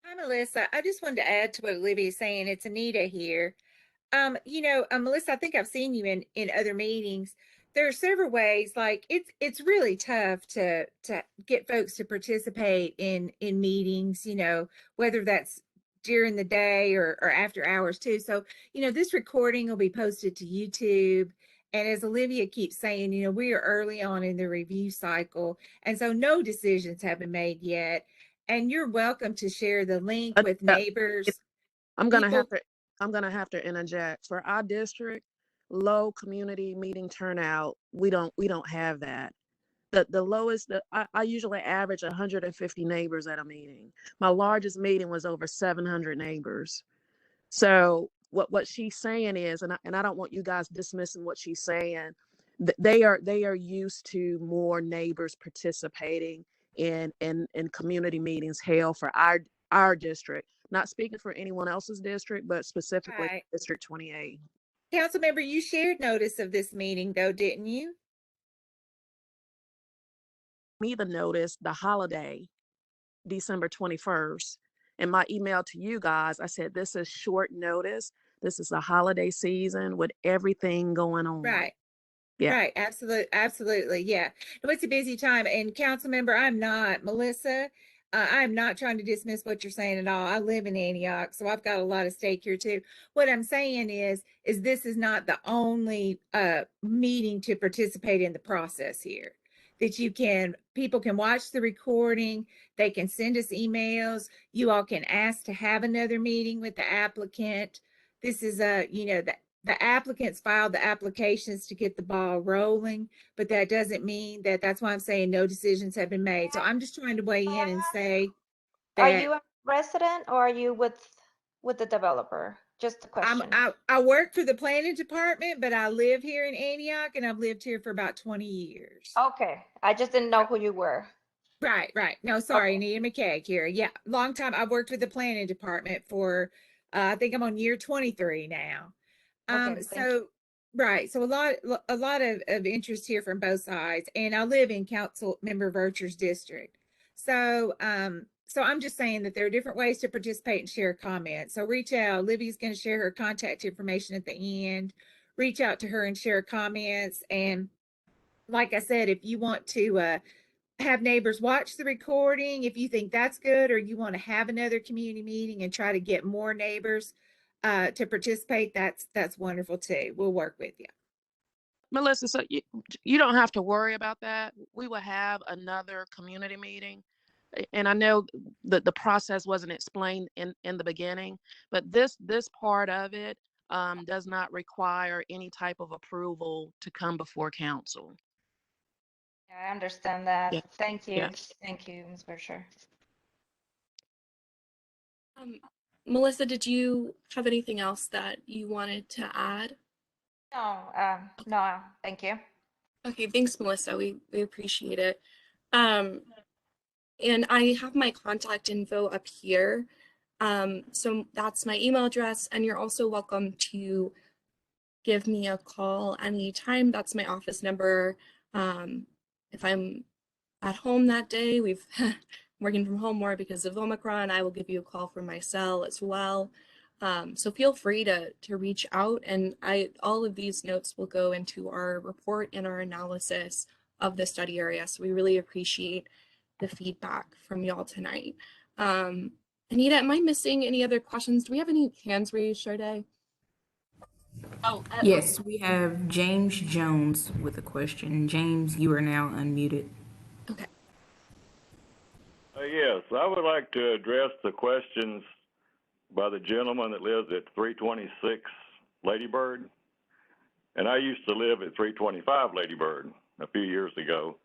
Hi, Melissa. I just wanted to add to what Olivia is saying. It's Anita here. Melissa, I think I've seen you in other meetings. there are several ways. Like it's really tough to get folks to participate in meetings, you know, whether that's during the day or after hours too. So, you know, this recording will be posted to YouTube. And as Olivia keeps saying, you know, we are early on in the review cycle. And so no decisions have been made yet. And you're welcome to share the link with Yeah, neighbors. I'm gonna People, have to interject. For our district, low community meeting turnout, we don't have that. The lowest, I usually average 150 neighbors at a meeting. My largest meeting was over 700 neighbors. So what she's saying is, and I don't want you guys dismissing what she's saying. They are used to more neighbors participating in community meetings held for our district. Not speaking for anyone else's district, but specifically right. District 28. Council member, you shared notice of this meeting though, didn't you? Me the notice, the holiday, December 21st. In my email to you guys, I said, this is short notice. This is the holiday season with everything going on. Right. Yeah. Right. Absolutely. Yeah. No, it's a busy time. And council member, I'm not Melissa. I'm not trying to dismiss what you're saying at all. I live in Antioch, so I've got a lot of stake here too. What I'm saying is this is not the only meeting to participate in the process here. That people can watch the recording, they can send us emails, you all can ask to have another meeting with the applicant. This is the applicants filed the applications to get the ball rolling, but that doesn't mean that's why I'm saying no decisions have been made. So I'm just trying to weigh in and say Are that you a resident or are you with the developer? Just a question. I work for the planning department, but I live here in Antioch and I've lived here for about 20 years. Okay, I just didn't know who you were. Right. No, sorry, Okay. Anita McKay here. Yeah, long time. I've worked with the planning department for, I think I'm on year 23 now. Okay, thank you. So right, so a lot of interest here from both sides, and I live in Council Member Virture's district. So so I'm just saying that there are different ways to participate and share comments. So reach out. Libby's going to share her contact information at the end. Reach out to her and share comments. And like I said, if you want to have neighbors watch the recording, if you think that's good, or you want to have another community meeting and try to get more neighbors to participate, that's wonderful too. We'll work with you. Melissa, so you don't have to worry about that. We will have another community meeting. And I know that the process wasn't explained in the beginning, but this part of it does not require any type of approval to come before council. Yeah, I understand that. Yeah. Thank you. Yeah. Thank you, Ms. Berkshire. Melissa, did you have anything else that you wanted to add? No, thank you. Okay, thanks, Melissa. We appreciate it. And I have my contact info up here. So that's my email address, and you're also welcome to give me a call anytime. That's my office number. If I'm at home that day, we've working from home more because of Omicron, I will give you a call from my cell as well. So feel free to reach out, and all of these notes will go into our report and our analysis of the study area. So we really appreciate the feedback from y'all tonight. Anita, am I missing any other questions? Do we have any hands raised, Sade? Oh, Yes, we have James Jones with a question. James, you are now unmuted. okay. Yes, I would like to address the questions by the gentleman that lives at 326 Ladybird. And I used to live at 325 Ladybird a few years ago.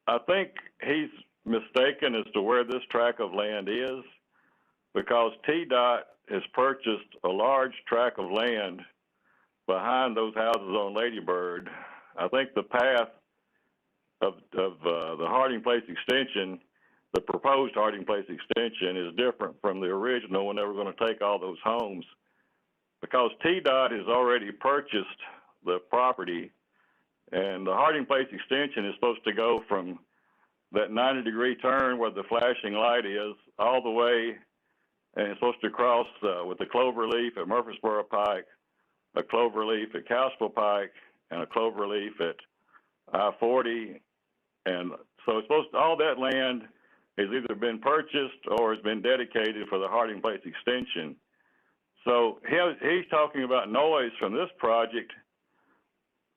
I think he's mistaken as to where this tract of land is, because TDOT has purchased a large tract of land behind those houses on Ladybird. I think the path of the Harding Place extension, the proposed Harding Place extension, is different from the original when they were going to take all those homes, because TDOT has already purchased the property, and the Harding Place extension is supposed to go from that 90-degree turn where the flashing light is all the way, and it's supposed to cross with the clover leaf at Murfreesboro Pike, a clover leaf at Cowsville Pike, and a cloverleaf at I-40. And so it's supposed to, all that land has either been purchased or has been dedicated for the Harding Place extension. So he's talking about noise from this project.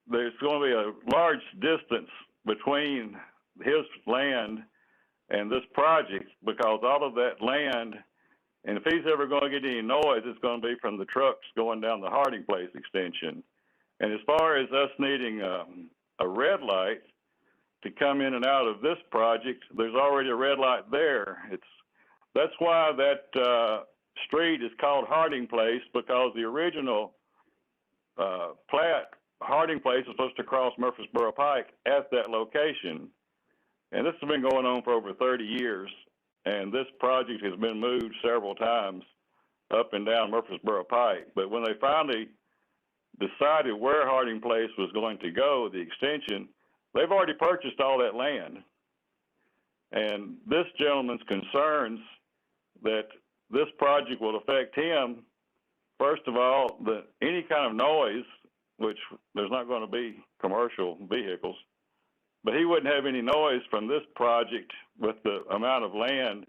There's going to be a large distance between his land and this project because all of that land, and if he's ever going to get any noise, it's going to be from the trucks going down the Harding Place extension. And as far as us needing a red light to come in and out of this project, there's already a red light there. That's why that street is called Harding Place, because the original plat, Harding Place, is supposed to cross Murfreesboro Pike at that location. And this has been going on for over 30 years. And this project has been moved several times up and down Murfreesboro Pike. But when they finally decided where Harding Place was going to go, the extension, they've already purchased all that land. And this gentleman's concerns that this project will affect him, first of all, any kind of noise, which there's not going to be commercial vehicles, but he wouldn't have any noise from this project with the amount of land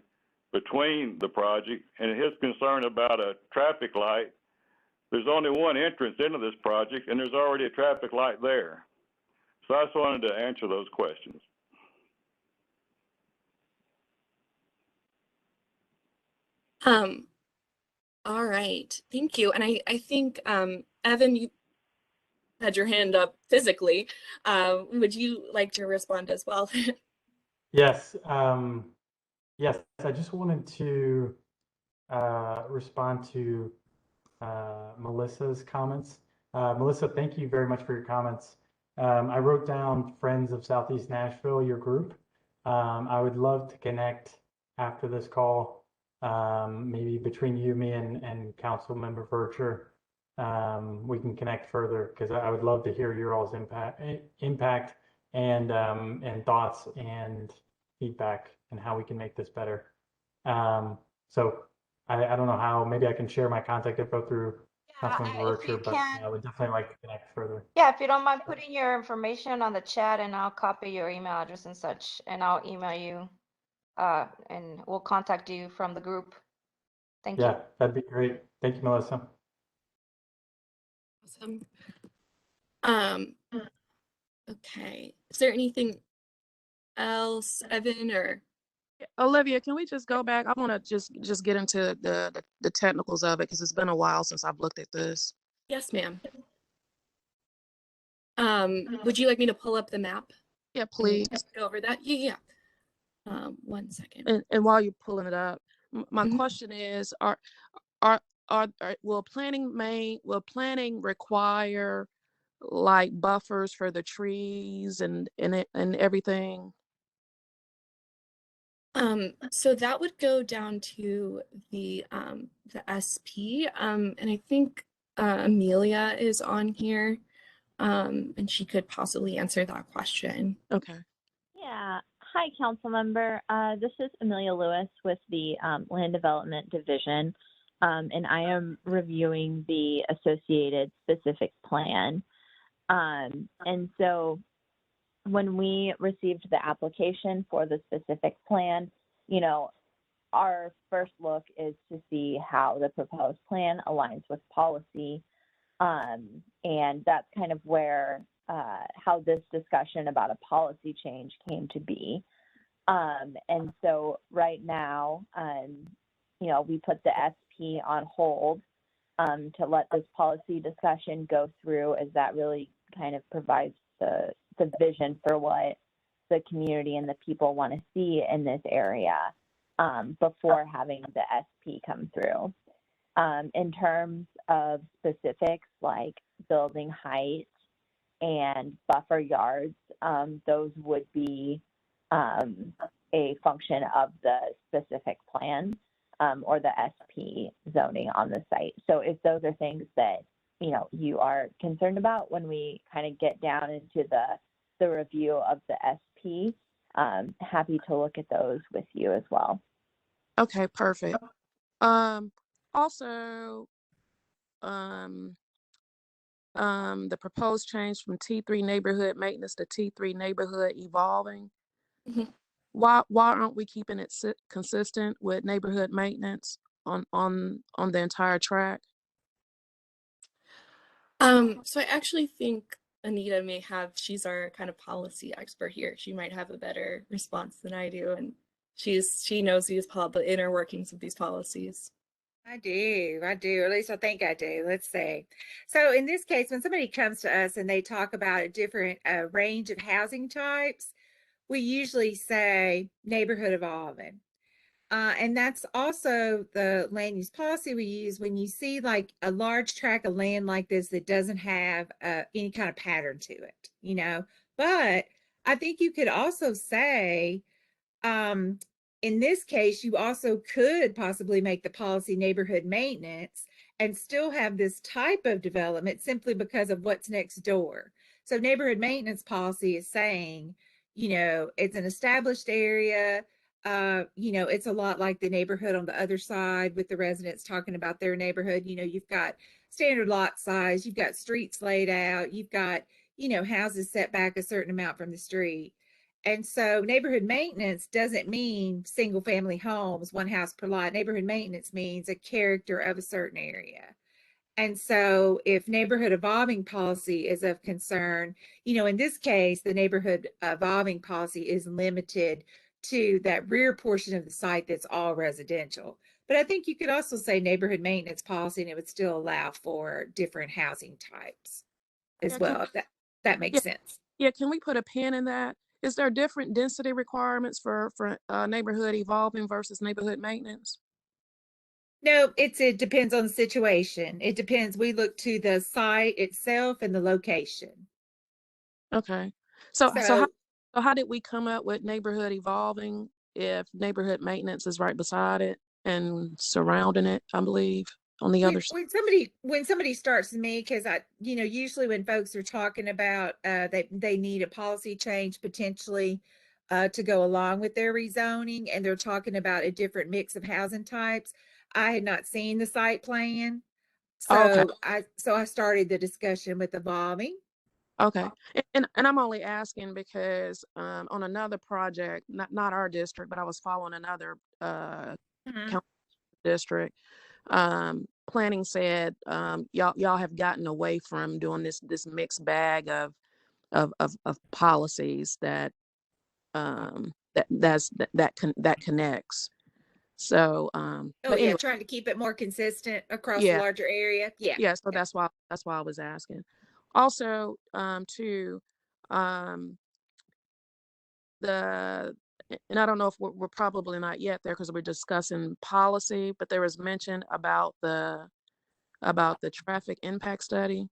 between the project. And his concern about a traffic light, there's only one entrance into this project, and there's already a traffic light there. So I just wanted to answer those questions. All right, thank you. And I think, Evan, you had your hand up physically. Would you like to respond as well? Yes. Yes, I just wanted to respond to Melissa's comments. Melissa, thank you very much for your comments. I wrote down Friends of Southeast Nashville, your group. I would love to connect after this call, maybe between you, me, and Council Member Vercher. We can connect further because I would love to hear your all's impact and thoughts and feedback and how we can make this better. So I don't know how, maybe I can share my contact info through Councilmember Vercher, but I would definitely like to connect further. Yeah, if you don't mind putting your information on the chat, and I'll copy your email address and such, and I'll email you, and we'll contact you from the group. Thank you. Yeah, that'd be great. Thank you, Melissa. Awesome. Okay. Is there anything else, Evan, or? Olivia, can we just go back? I want to just get into the technicals of it because it's been a while since I've looked at this. Yes, ma'am. Would you like me to pull up the map? Yeah, please. Go over that? Yeah. 1 second. And while you're pulling it up, my question is: will planning require like buffers for the trees and everything? So that would go down to the SP, and I think Amelia is on here, and she could possibly answer that question. Okay. Yeah. Hi, council member. This is Amelia Lewis with the Land Development Division, and I am reviewing the associated specific plan. And so when we received the application for the specific plan, you know, our first look is to see how the proposed plan aligns with policy. And that's kind of where how this discussion about a policy change came to be. And so right now, you know, we put the SP on hold to let this policy discussion go through, as that really kind of provides the vision for what the community and the people want to see in this area before having the SP come through. In terms of specifics like building height and buffer yards, those would be a function of the specific plan or the SP zoning on the site. So if those are things that, you know, you are concerned about when we kind of get down into the review of the SP, happy to look at those with you as well. Okay, perfect. Also, the proposed change from T3 neighborhood maintenance to T3 neighborhood evolving. Mhm. Why aren't we keeping it consistent with neighborhood maintenance on the entire track? So I actually think Anita may have, she's our kind of policy expert here. She might have a better response than I do, and she knows the inner workings of these policies. I do, or at least I think I do. Let's see. So in this case, when somebody comes to us and they talk about a different range of housing types, we usually say neighborhood evolving. And that's also the land use policy we use when you see like a large tract of land like this that doesn't have any kind of pattern to it, you know. But I think you could also say, um, in this case, you also could possibly make the policy neighborhood maintenance and still have this type of development simply because of what's next door. So neighborhood maintenance policy is saying, you know, it's an established area. You know, it's a lot like the neighborhood on the other side with the residents talking about their neighborhood. You know, you've got standard lot size, you've got streets laid out, you've got, you know, houses set back a certain amount from the street. And so neighborhood maintenance doesn't mean single family homes, one house per lot. Neighborhood maintenance means a character of a certain area. And so if neighborhood evolving policy is of concern, you know, in this case, the neighborhood evolving policy is limited to that rear portion of the site that's all residential. But I think you could also say neighborhood maintenance policy and it would still allow for different housing types as Yeah, well, if that makes yeah, sense. yeah. Can we put a pin in that? Is there different density requirements for neighborhood evolving versus neighborhood maintenance? No, it depends on the situation. It depends. We look to the site itself and the location. Okay. So So how did we come up with neighborhood evolving if neighborhood maintenance is right beside it and surrounding it, I believe, on the other side? when somebody starts me, because I, you know, usually when folks are talking about they need a policy change potentially to go along with their rezoning, and they're talking about a different mix of housing types. I had not seen the site plan, Okay. so I started the discussion with evolving. Okay. And I'm only asking because on another project, not our district, but I was following another Mhm. county district. Planning said y'all have gotten away from doing this mixed bag of policies that that connects. So Oh but yeah, anyway, trying to keep it more consistent across a yeah, larger area. Yeah. yeah. So that's why I was asking. Also, too, um, the and I don't know if we're probably not yet there because we're discussing policy, but there was mention about the traffic impact study.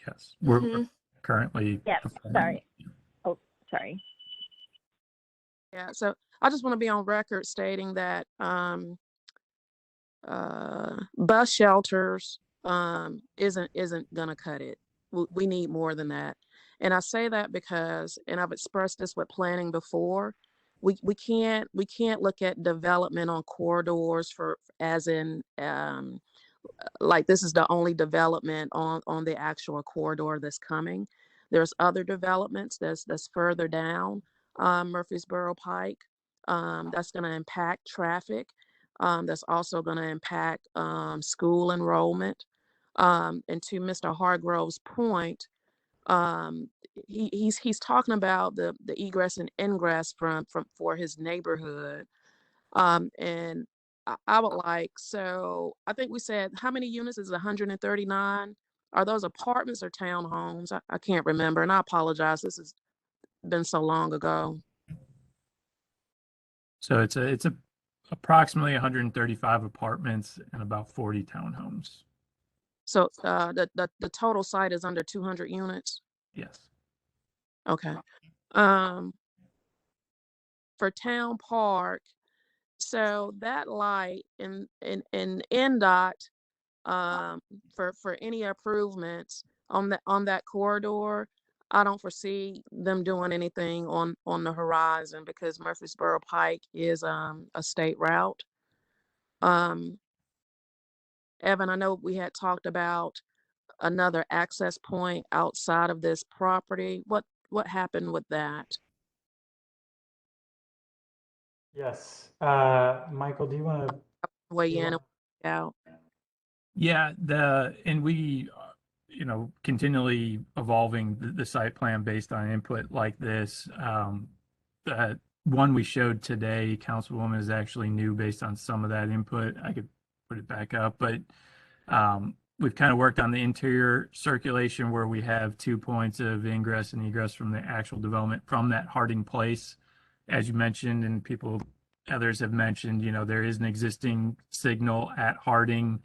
Yes, we're Mhm. currently Yep. performing. Sorry. Oh, sorry. Yeah, so I just want to be on record stating that bus shelters isn't gonna cut it. We need more than that, and I say that because, and I've expressed this with planning before. We can't look at development on corridors for as in like this is the only development on the actual corridor that's coming. There's other developments that's further down Murfreesboro Pike that's going to impact traffic. That's also going to impact school enrollment. And to Mr. Hargrove's point, um, he's talking about the egress and ingress from for his neighborhood. And I would like, so I think we said, how many units is 139? Are those apartments or townhomes? I can't remember, and I apologize. This has been so long ago. So it's approximately 135 apartments and about 40 townhomes. So the total site is under 200 units. Yes. Okay. For Town Park, so that light in NDOT for any improvements on that corridor, I don't foresee them doing anything on the horizon because Murfreesboro Pike is a state route. Um, Evan, I know we had talked about another access point outside of this property. What happened with that? Yes. Michael, do you want to? Weigh in and weigh out. Yeah, and we, continually evolving the site plan based on input like this. The one we showed today, Councilwoman, is actually new based on some of that input. I could put it back up, but we've kind of worked on the interior circulation where we have 2 points of ingress and egress from the actual development from that Harding Place. As you mentioned, and others have mentioned, there is an existing signal at Harding.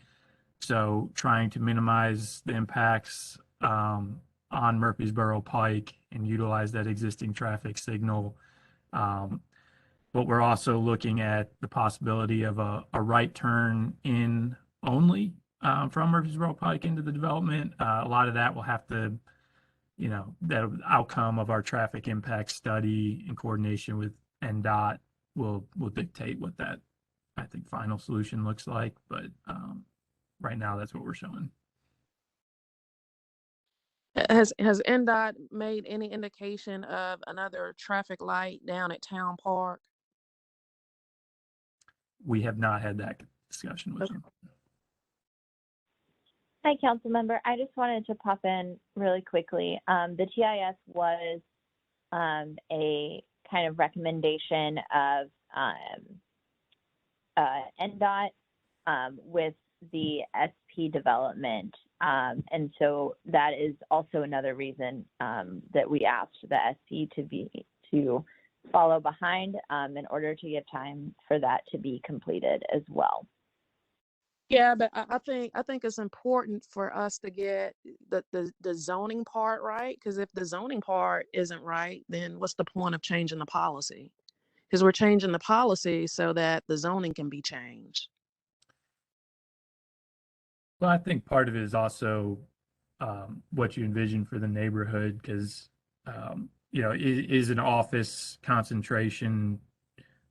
So trying to minimize the impacts on Murfreesboro Pike and utilize that existing traffic signal. But we're also looking at the possibility of a right turn in only from Murfreesboro Pike into the development. A lot of that will have to, the outcome of our traffic impact study in coordination with NDOT will dictate what that, I think, final solution looks like. But right now, that's what we're showing. Has NDOT made any indication of another traffic light down at Town Park? We have not had that discussion with them. Hi, council member. I just wanted to pop in really quickly. The TIS was a kind of recommendation of NDOT with the SP development. And so that is also another reason that we asked the SP to follow behind in order to give time for that to be completed as well. Yeah, but I think it's important for us to get the zoning part right, because if the zoning part isn't right, then what's the point of changing the policy? Because we're changing the policy so that the zoning can be changed. Well, I think part of it is also what you envision for the neighborhood, because is an office concentration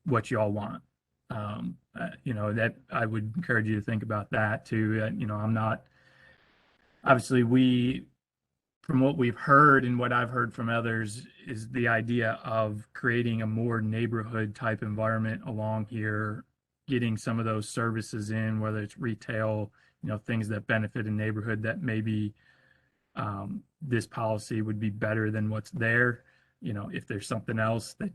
what you all want? That I would encourage you to think about that too. I'm not, obviously from what we've heard and what I've heard from others is the idea of creating a more neighborhood type environment along here, getting some of those services in, whether it's retail, things that benefit a neighborhood that maybe this policy would be better than what's there. If there's something else that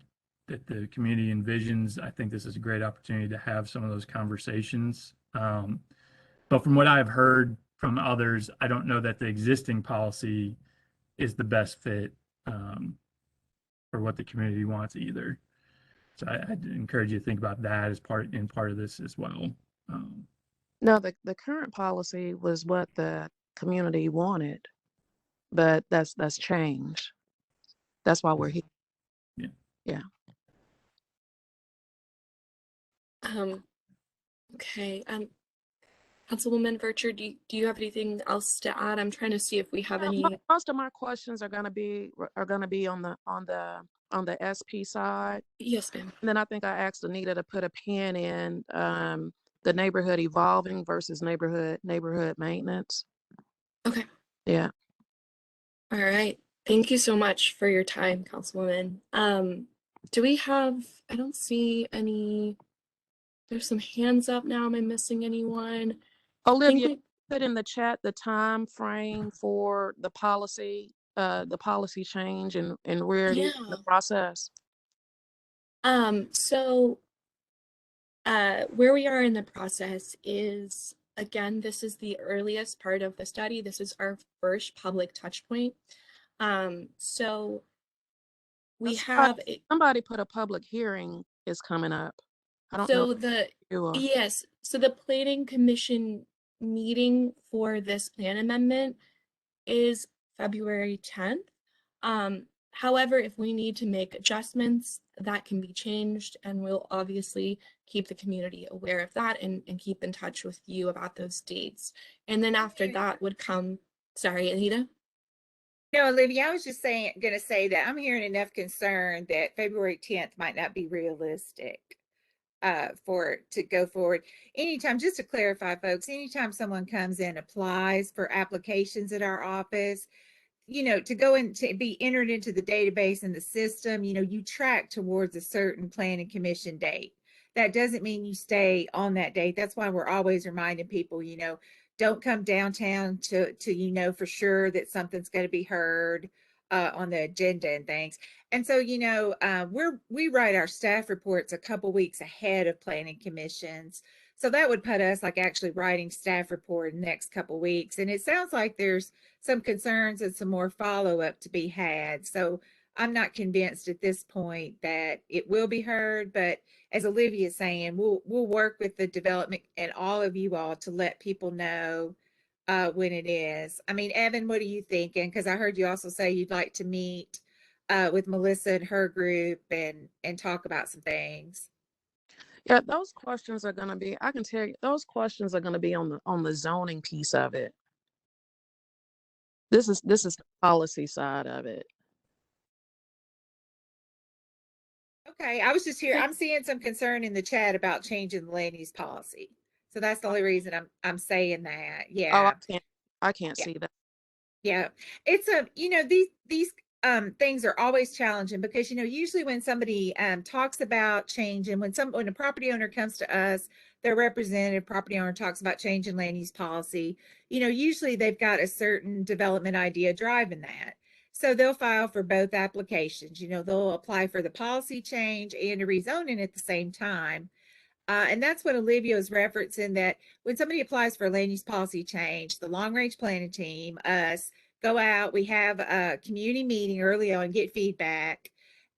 the community envisions, I think this is a great opportunity to have some of those conversations. But from what I've heard from others, I don't know that the existing policy is the best fit for what the community wants either. So I'd encourage you to think about that as part of this as well. No, the current policy was what the community wanted, but that's changed. That's why we're here. Yeah. Yeah. Okay. Councilwoman Vercher, do you have anything else to add? I'm trying to see if we have any. Most of my questions are going to be on the SP side. Yes, ma'am. And then I think I asked Anita to put a pin in the neighborhood evolving versus neighborhood maintenance. Okay. Yeah. All right. Thank you so much for your time, Councilwoman. Do we have, I don't see any, there's some hands up now. Am I missing anyone? Olivia, put in the chat the time frame for the policy change and where it is in the process. So where we are in the process is, again, this is the earliest part of the study. This is our first public touch point. So we have somebody put a public hearing is coming up. I don't know. Yes. So the Planning Commission meeting for this plan amendment is February 10th. However, if we need to make adjustments, that can be changed, and we'll obviously keep the community aware of that and keep in touch with you about those dates. And then after that would come, sorry, Anita? No, Olivia, I was just going to say that I'm hearing enough concern that February 10th might not be realistic. to go forward. Anytime, just to clarify, folks, anytime someone comes in, applies for applications at our office, to go in to be entered into the database and the system, you track towards a certain planning commission date. That doesn't mean you stay on that date. That's why we're always reminding people, don't come downtown to for sure that something's going to be heard on the agenda and things. And so, we write our staff reports a couple weeks ahead of planning commissions. So that would put us like actually writing staff report in the next couple weeks. And it sounds like there's some concerns and some more follow-up to be had. So I'm not convinced at this point that it will be heard, but as Olivia is saying, we'll work with the development and all of you all to let people know when it is. I mean, Evan, what are you thinking? Because I heard you also say you'd like to meet with Melissa and her group and talk about some things. Yeah, those questions are going to be, I can tell you, those questions are going to be on the zoning piece of it. This is the policy side of it. Okay, I was just here. I'm seeing some concern in the chat about changing the land use policy. So that's the only reason I'm saying that. Yeah. Oh, I can't see that. Yeah. It's these things are always challenging because usually when somebody talks about change, and when a property owner comes to us, their representative property owner talks about changing land use policy, usually they've got a certain development idea driving that. So they'll file for both applications. They'll apply for the policy change and a rezoning at the same time. And that's what Olivia is referencing, that when somebody applies for a land use policy change, the long range planning team, us, go out, we have a community meeting early on, get feedback.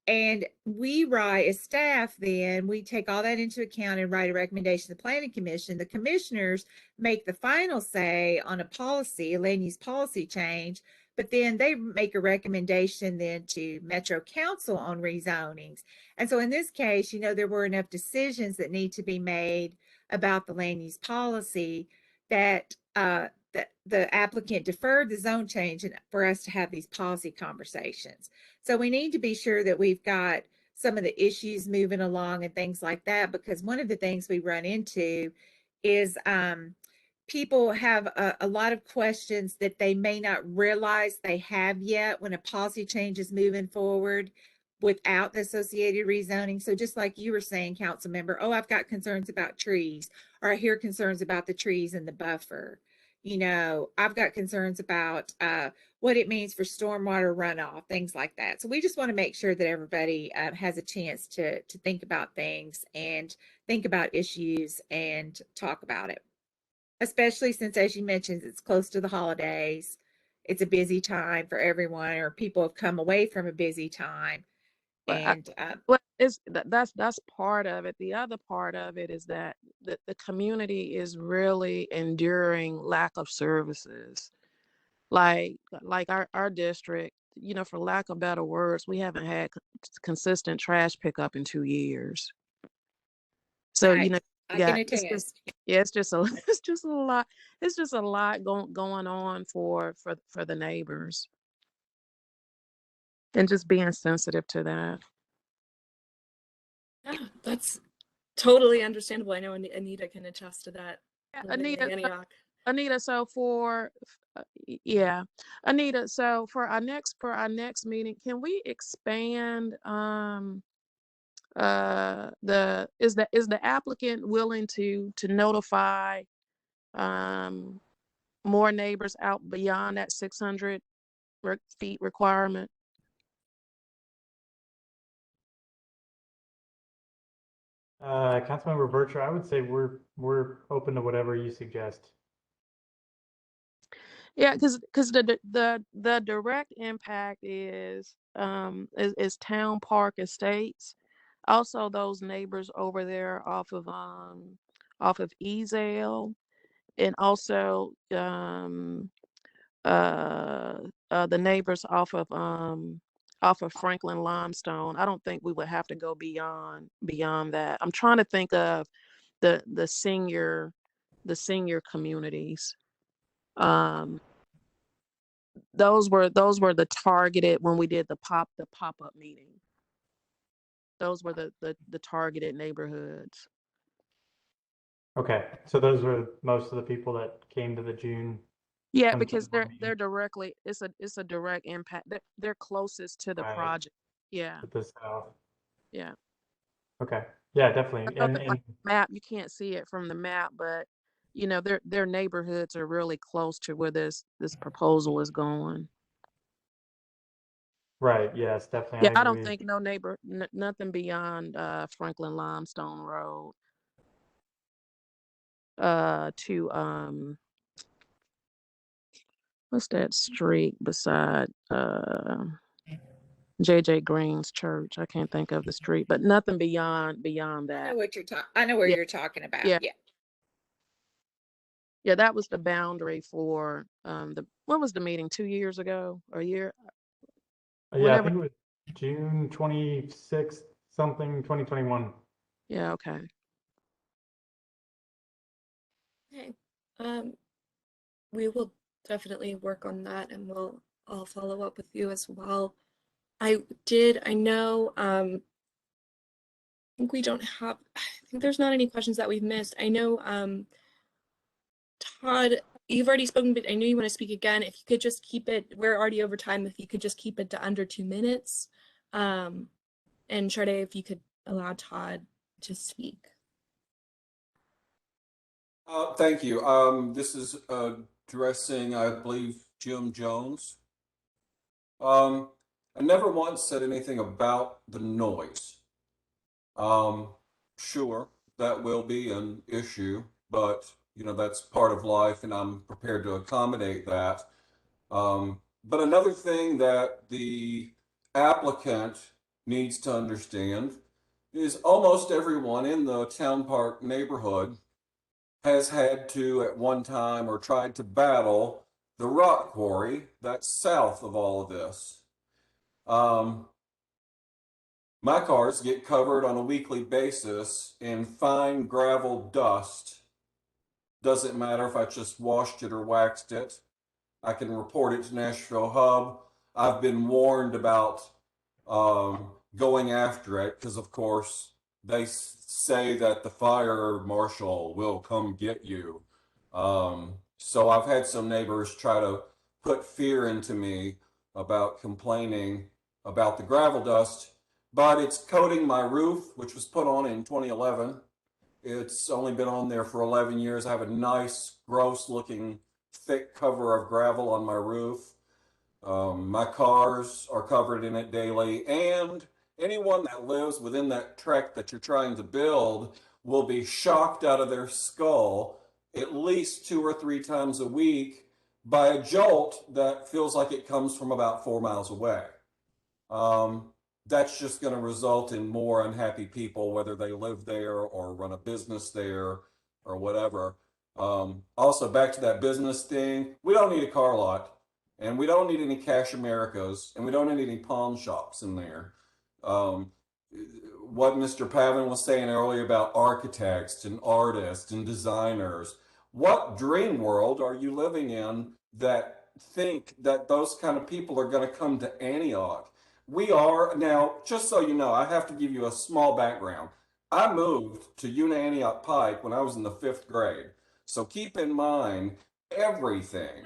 And we write as staff, then we take all that into account and write a recommendation to the planning commission. The commissioners make the final say on a policy, a land use policy change, but then they make a recommendation then to Metro Council on rezonings. And so in this case, there were enough decisions that need to be made about the land use policy that the applicant deferred the zone change and for us to have these policy conversations. So we need to be sure that we've got some of the issues moving along and things like that, because one of the things we run into is people have a lot of questions that they may not realize they have yet when a policy change is moving forward without the associated rezoning. So just like you were saying, council member, oh, I've got concerns about trees, or I hear concerns about the trees in the buffer. I've got concerns about what it means for stormwater runoff, things like that. So we just want to make sure that everybody has a chance to think about things and think about issues and talk about it. Especially since, as you mentioned, it's close to the holidays. It's a busy time for everyone, or people have come away from a busy time. And that's part of it. The other part of it is that the community is really enduring lack of services. Like our district, for lack of better words, we haven't had consistent trash pickup in 2 years. So, right. I can attest. It's just a lot. It's just a lot going on for the neighbors, and just being sensitive to that. Yeah, that's totally understandable. I know Anita can attest to that. Anita, so for Anita, so for our next meeting, can we expand is the applicant willing to notify more neighbors out beyond that 600 feet requirement? Councilmember Bercher, I would say we're open to whatever you suggest. Yeah, because the direct impact is Town Park Estates. Also, those neighbors over there off of Ezel, and also the neighbors off of Franklin Limestone. I don't think we would have to go beyond that. I'm trying to think of the senior communities. Those were the targeted when we did the pop-up meeting. Those were the targeted neighborhoods. Okay, so those were most of the people that came to the June Yeah, because 2021 they're meeting. directly, it's a direct impact. They're closest to the Right, project. Yeah, to the south. yeah. Okay, yeah, I definitely. know And that like map, you can't see it from the map, but you know, their neighborhoods are really close to where this proposal is going. right, yes, definitely, Yeah, I I don't agree. think nothing beyond Franklin Limestone Road to what's that street beside JJ Green's church? I can't think of the street, but nothing beyond I know that. what you're talking. I know where Yeah, you're talking about. yeah, Yeah. yeah. That was the boundary for the when was the meeting? 2 years ago or a year? Yeah, I Whenever. think it was June 26th, something, 2021. Yeah, okay. Okay. Um, we will definitely work on that and I'll follow up with you as well. I know, I think we don't have, I think there's not any questions that we've missed. I know, Todd, you've already spoken, but I know you want to speak again. If you could just keep it, we're already over time. If you could just keep it to under 2 minutes. And Sade, if you could allow Todd to speak. Thank you. This is addressing, I believe, Jim Jones. I never once said anything about the noise. Um, sure, that will be an issue, but that's part of life, and I'm prepared to accommodate that. But another thing that the applicant needs to understand is almost everyone in the town park neighborhood has had to at one time or tried to battle the rock quarry that's south of all of this. Um, my cars get covered on a weekly basis in fine gravel dust. Doesn't matter if I just washed it or waxed it. I can report it to Nashville Hub. I've been warned about going after it because, of course, they say that the fire marshal will come get you. So I've had some neighbors try to put fear into me about complaining about the gravel dust, but it's coating my roof, which was put on in 2011. It's only been on there for 11 years. I have a nice, gross looking, thick cover of gravel on my roof. My cars are covered in it daily, and anyone that lives within that tract that you're trying to build will be shocked out of their skull at least 2 or 3 times a week by a jolt that feels like it comes from about 4 miles away. That's just going to result in more unhappy people, whether they live there or run a business there or whatever. Also, back to that business thing, we don't need a car lot, and we don't need any Cash Americas, and we don't need any pawn shops in there. Um, what Mr. Pavin was saying earlier about architects and artists and designers, what dream world are you living in that think that those kind of people are going to come to Antioch? We are now, just so you know, I have to give you a small background. I moved to Antioch Pike when I was in the 5th grade. So keep in mind everything,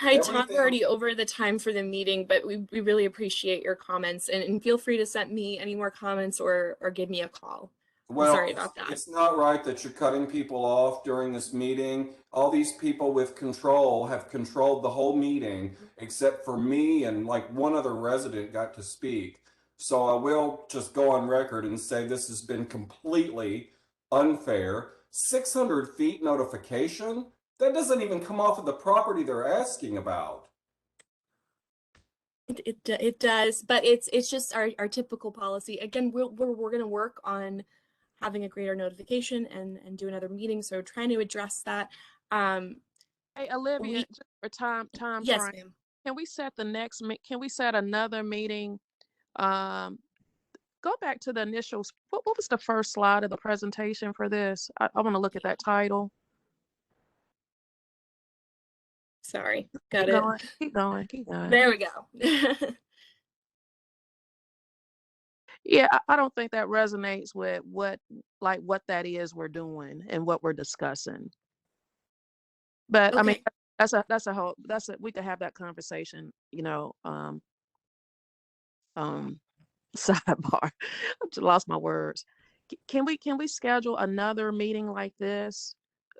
Hi, Todd, we're everything. already over the time for the meeting, but we really appreciate your comments and feel free to send me any more comments or give me a call. I'm Well, sorry about that. it's not right that you're cutting people off during this meeting. All these people with control have controlled the whole meeting, except for me and like one other resident got to speak. So I will just go on record and say this has been completely unfair. 600 feet notification? That doesn't even come off of the property they're asking about. It does, but it's just our typical policy. Again, we're gonna work on having a greater notification and do another meeting. So trying to address that. Hey, Olivia, We just for time yes, frame, ma'am. can we set can we set another meeting? Um, Go back to the initials. What was the first slide of the presentation for this? I want to look at that title. Sorry, got Keep it. going, keep going, keep going. There we go. Yeah, I don't think that resonates with what that is we're doing and what we're discussing. But I mean, Okay. we could have that conversation, sidebar. I just lost my words. Can we schedule another meeting like this?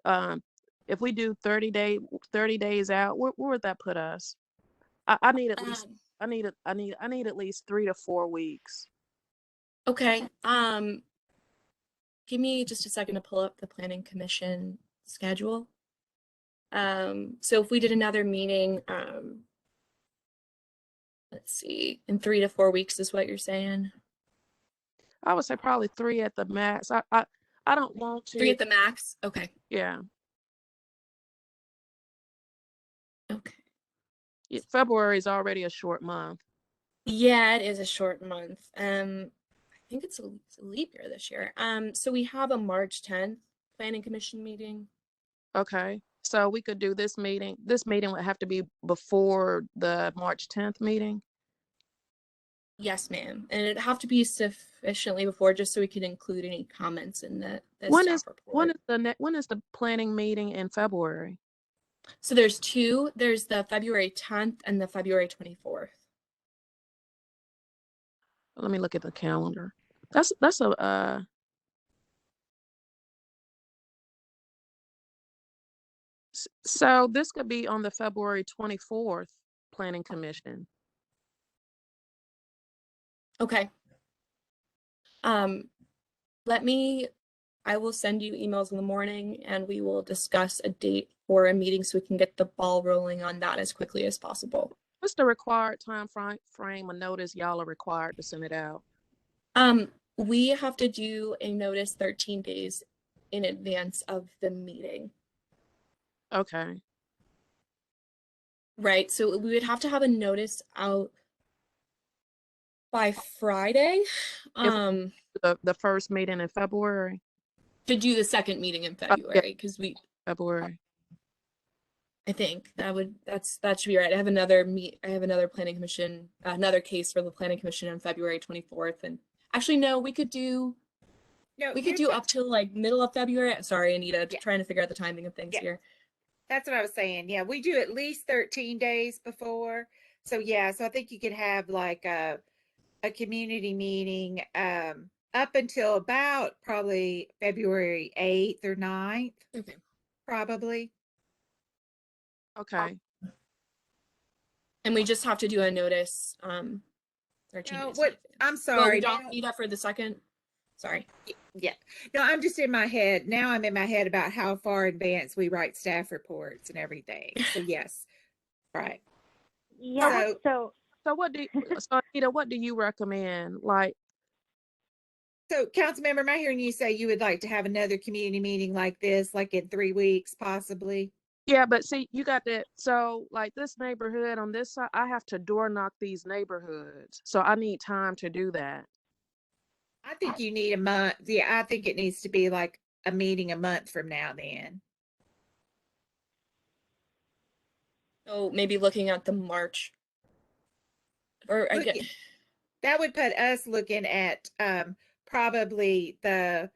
Um, if we do 30 days out, where would that put us? I need at least Um, I need at least 3 to 4 weeks. okay. Give me just a second to pull up the planning commission schedule. So if we did another meeting, let's see, in 3 to 4 weeks is what you're saying? I would say probably 3 at the max. I don't want 3 to. at the max? Okay. Yeah. Okay. February is already a short month. Yeah, it is a short month. I think it's a leap year this year. So we have a March 10th planning commission meeting. Okay. So we could do this meeting. This meeting would have to be before the March 10th meeting. Yes, ma'am. And it'd have to be sufficiently before just so we could include any comments in the When staff is report. when is the planning meeting in February? So there's two. There's the February 10th and the February 24th. Let me look at the calendar. That's a so this could be on the February 24th planning commission. Okay. I will send you emails in the morning and we will discuss a date for a meeting so we can get the ball rolling on that as quickly as possible. What's the required time frame of notice y'all are required to send it out? We have to do a notice 13 days in advance of the meeting. Okay. Right. So we would have to have a notice out by Friday. If the first meeting in February. To do the second meeting in Yeah, February, because February. I think that should be right. I have another planning commission, another case for the planning commission on February 24th. And actually, no, we could do up till like middle of February. Sorry, Anita, Yeah. trying to figure out the timing of things Yeah. here. That's what I was saying. Yeah, we do at least 13 days before. So yeah, so I think you could have like a community meeting up until about probably February 8th or 9th, Okay. probably. Okay. And we just have to do a notice 13 No, days. what I'm we sorry. don't need that for the second. Sorry. Yeah. No, I'm just in my head. Now I'm in my head about how far in advance we write staff reports and everything. So yes. Right. Yeah. So So Anita, what do you recommend? Like, So, Councilmember, am I hearing you say you would like to have another community meeting like this, like in 3 weeks, possibly? yeah, but see, you got that. So, like this neighborhood on this side, I have to door knock these neighborhoods. So I need time to do that. I think you need a month. Yeah, I think it needs to be like a meeting a month from now then. So maybe looking at the March, or I Look, get. that would put us looking at probably the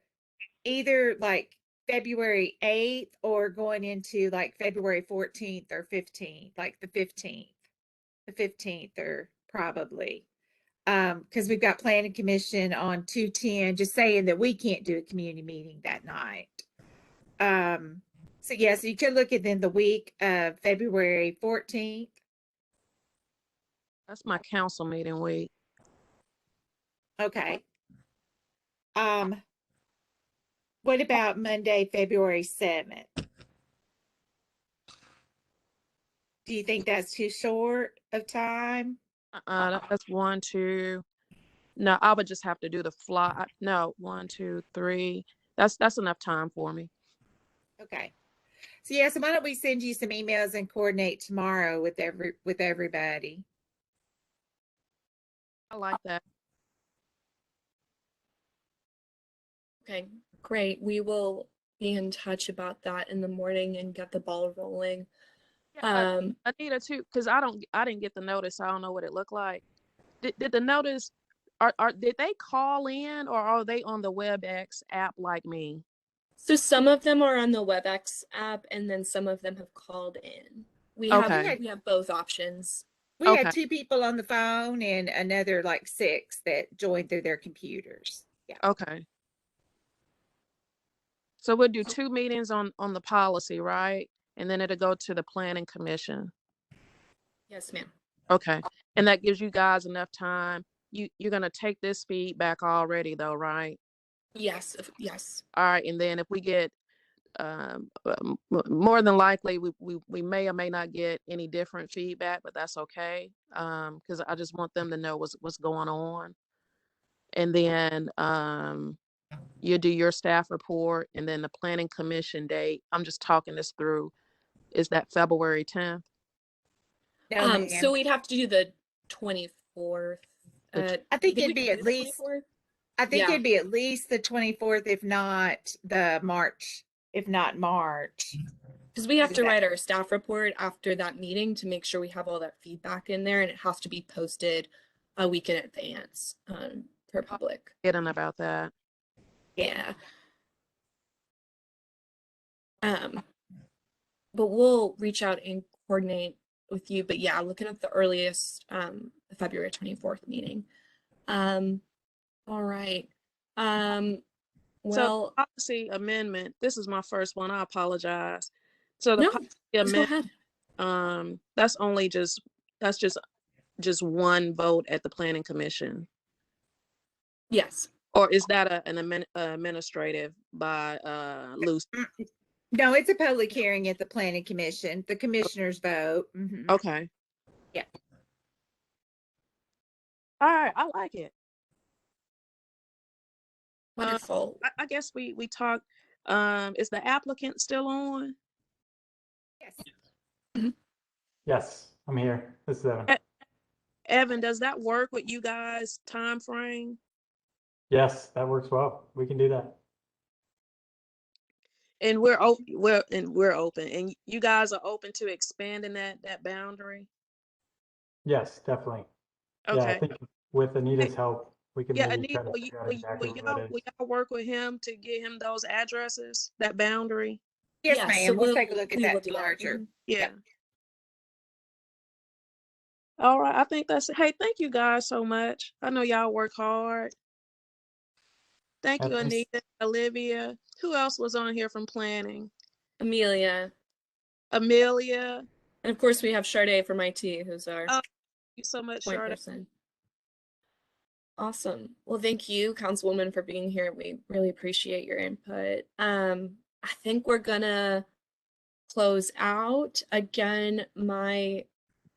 either like February 8th or going into like February 14th or 15th, like the 15th. The 15th or probably. Because we've got planning commission on 210, just saying that we can't do a community meeting that night. So yeah, so you could look at then the week of February 14th. That's my council meeting week. Okay. What about Monday, February 7th? Do you think that's too short of time? That's 1, 2. No, I would just have to do the fly. No, 1, 2, 3. That's enough time for me. Okay. So yeah, so why don't we send you some emails and coordinate tomorrow with everybody? I like that. Okay, great. We will be in touch about that in the morning and get the ball rolling. Yeah, Anita too, because I didn't get the notice. So I don't know what it looked like. Did the notice did they call in or are they on the WebEx app like me? So some of them are on the WebEx app, and then some of them have called in. We Okay. have both options. We Okay. had 2 people on the phone and another like 6 that joined through their computers. Yeah. Okay. So we'll do 2 meetings on the policy, right? And then it'll go to the planning commission. Yes, ma'am. Okay. And that gives you guys enough time. You're gonna take this feedback already though, right? Yes, yes. All right. And then if we get more than likely we may or may not get any different feedback, but that's okay. Because I just want them to know what's going on. And then you do your staff report, and then the planning commission date. I'm just talking this through. Is that February 10th? No, ma'am. So we'd have to do the 24th. I think it'd be at least, I think Yeah. it'd be at least the 24th, if not the March, if not March. Because we have to write our staff report after that meeting to make sure we have all that feedback in there, and it has to be posted a week in advance for public. Kidding about that. Yeah. But we'll reach out and coordinate with you. But yeah, looking at the earliest, the February 24th meeting. All right. So Well, policy amendment. This is my first one. I apologize. So the no, policy let's go amendment, ahead. that's only that's just one vote at the planning commission. Yes. Or is that an administrative by Lucy? No, it's a public hearing at the planning commission. The commissioners vote. Mhm. Okay. Yeah. All right. I like it. Wonderful. I guess we talked. Is the applicant still on? Yes. Yes, I'm here. This is Evan. Evan, does that work with you guys' time frame? Yes, that works well. We can do that. And we're open, and you guys are open to expanding that boundary. Yes, definitely. Okay. Yeah, I think with Anita's help, we can Yeah, maybe Anita, try to figure out exactly what that will is. y'all work with him to get him those addresses, that boundary? Yes, Yeah, ma'am. so We'll take a look at we will that do larger. Yeah. All right. I think that's it. Hey, thank you guys so much. I know y'all work hard. Thank you, Thanks. Anita, Olivia. Who else was on here from planning? Amelia. Amelia. And of course, we have Sade from IT, who's our Thank you so much, point Charlotte. person. Awesome. Well, thank you, Councilwoman, for being here. We really appreciate your input. I think we're gonna close out. Again,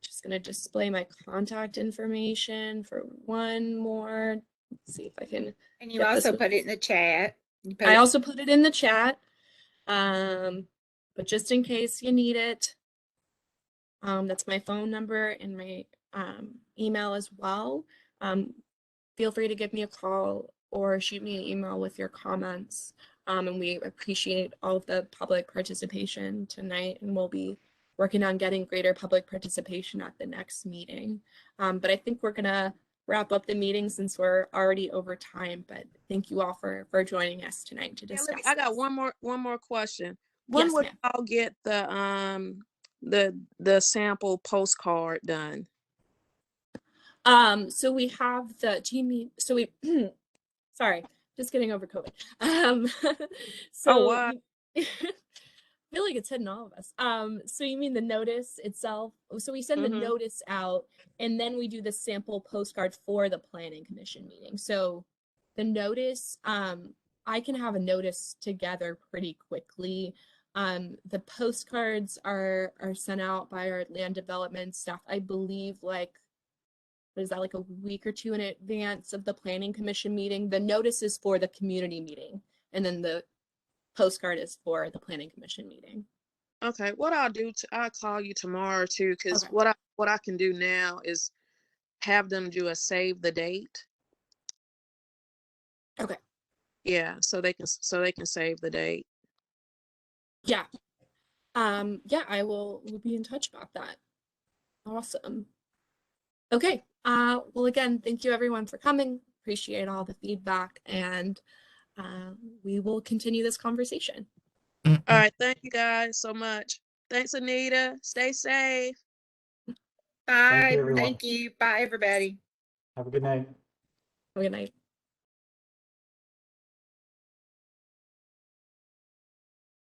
just gonna display my contact information for one more. Let's see if I can. And you get this also one. put it in the chat. I also put it in the chat. But just in case you need it, that's my phone number and my email as well. Feel free to give me a call or shoot me an email with your comments. And we appreciate all of the public participation tonight, and we'll be working on getting greater public participation at the next meeting. But I think we're gonna wrap up the meeting since we're already over time. But thank you all for joining us tonight to discuss. I got one more question. Yes, When would ma'am. y'all get the sample postcard done? So we have the team. So we, sorry, just getting over COVID. So Oh, wow. I feel like it's hitting all of us. So you mean the notice itself? So we send the notice out, and then we do the sample postcard for the planning commission meeting. So the notice, I can have a notice together pretty quickly. The postcards are sent out by our land development staff, I believe, like, what is that, like a week or two in advance of the planning commission meeting. The notice is for the community meeting, and then the postcard is for the planning commission meeting. Okay, what I'll do, I'll call you tomorrow too, because Okay. what I can do now is have them do a save the date. Okay. Yeah, so they can save the date. Yeah. Yeah, we'll be in touch about that. Awesome. Okay. Well, again, thank you everyone for coming. appreciate all the feedback, and we will continue this conversation. All right. Thank you guys so much. Thanks, Anita. Stay safe. Thank Bye. you, everyone. Thank you. Bye, everybody. Have a good night. Have a good night.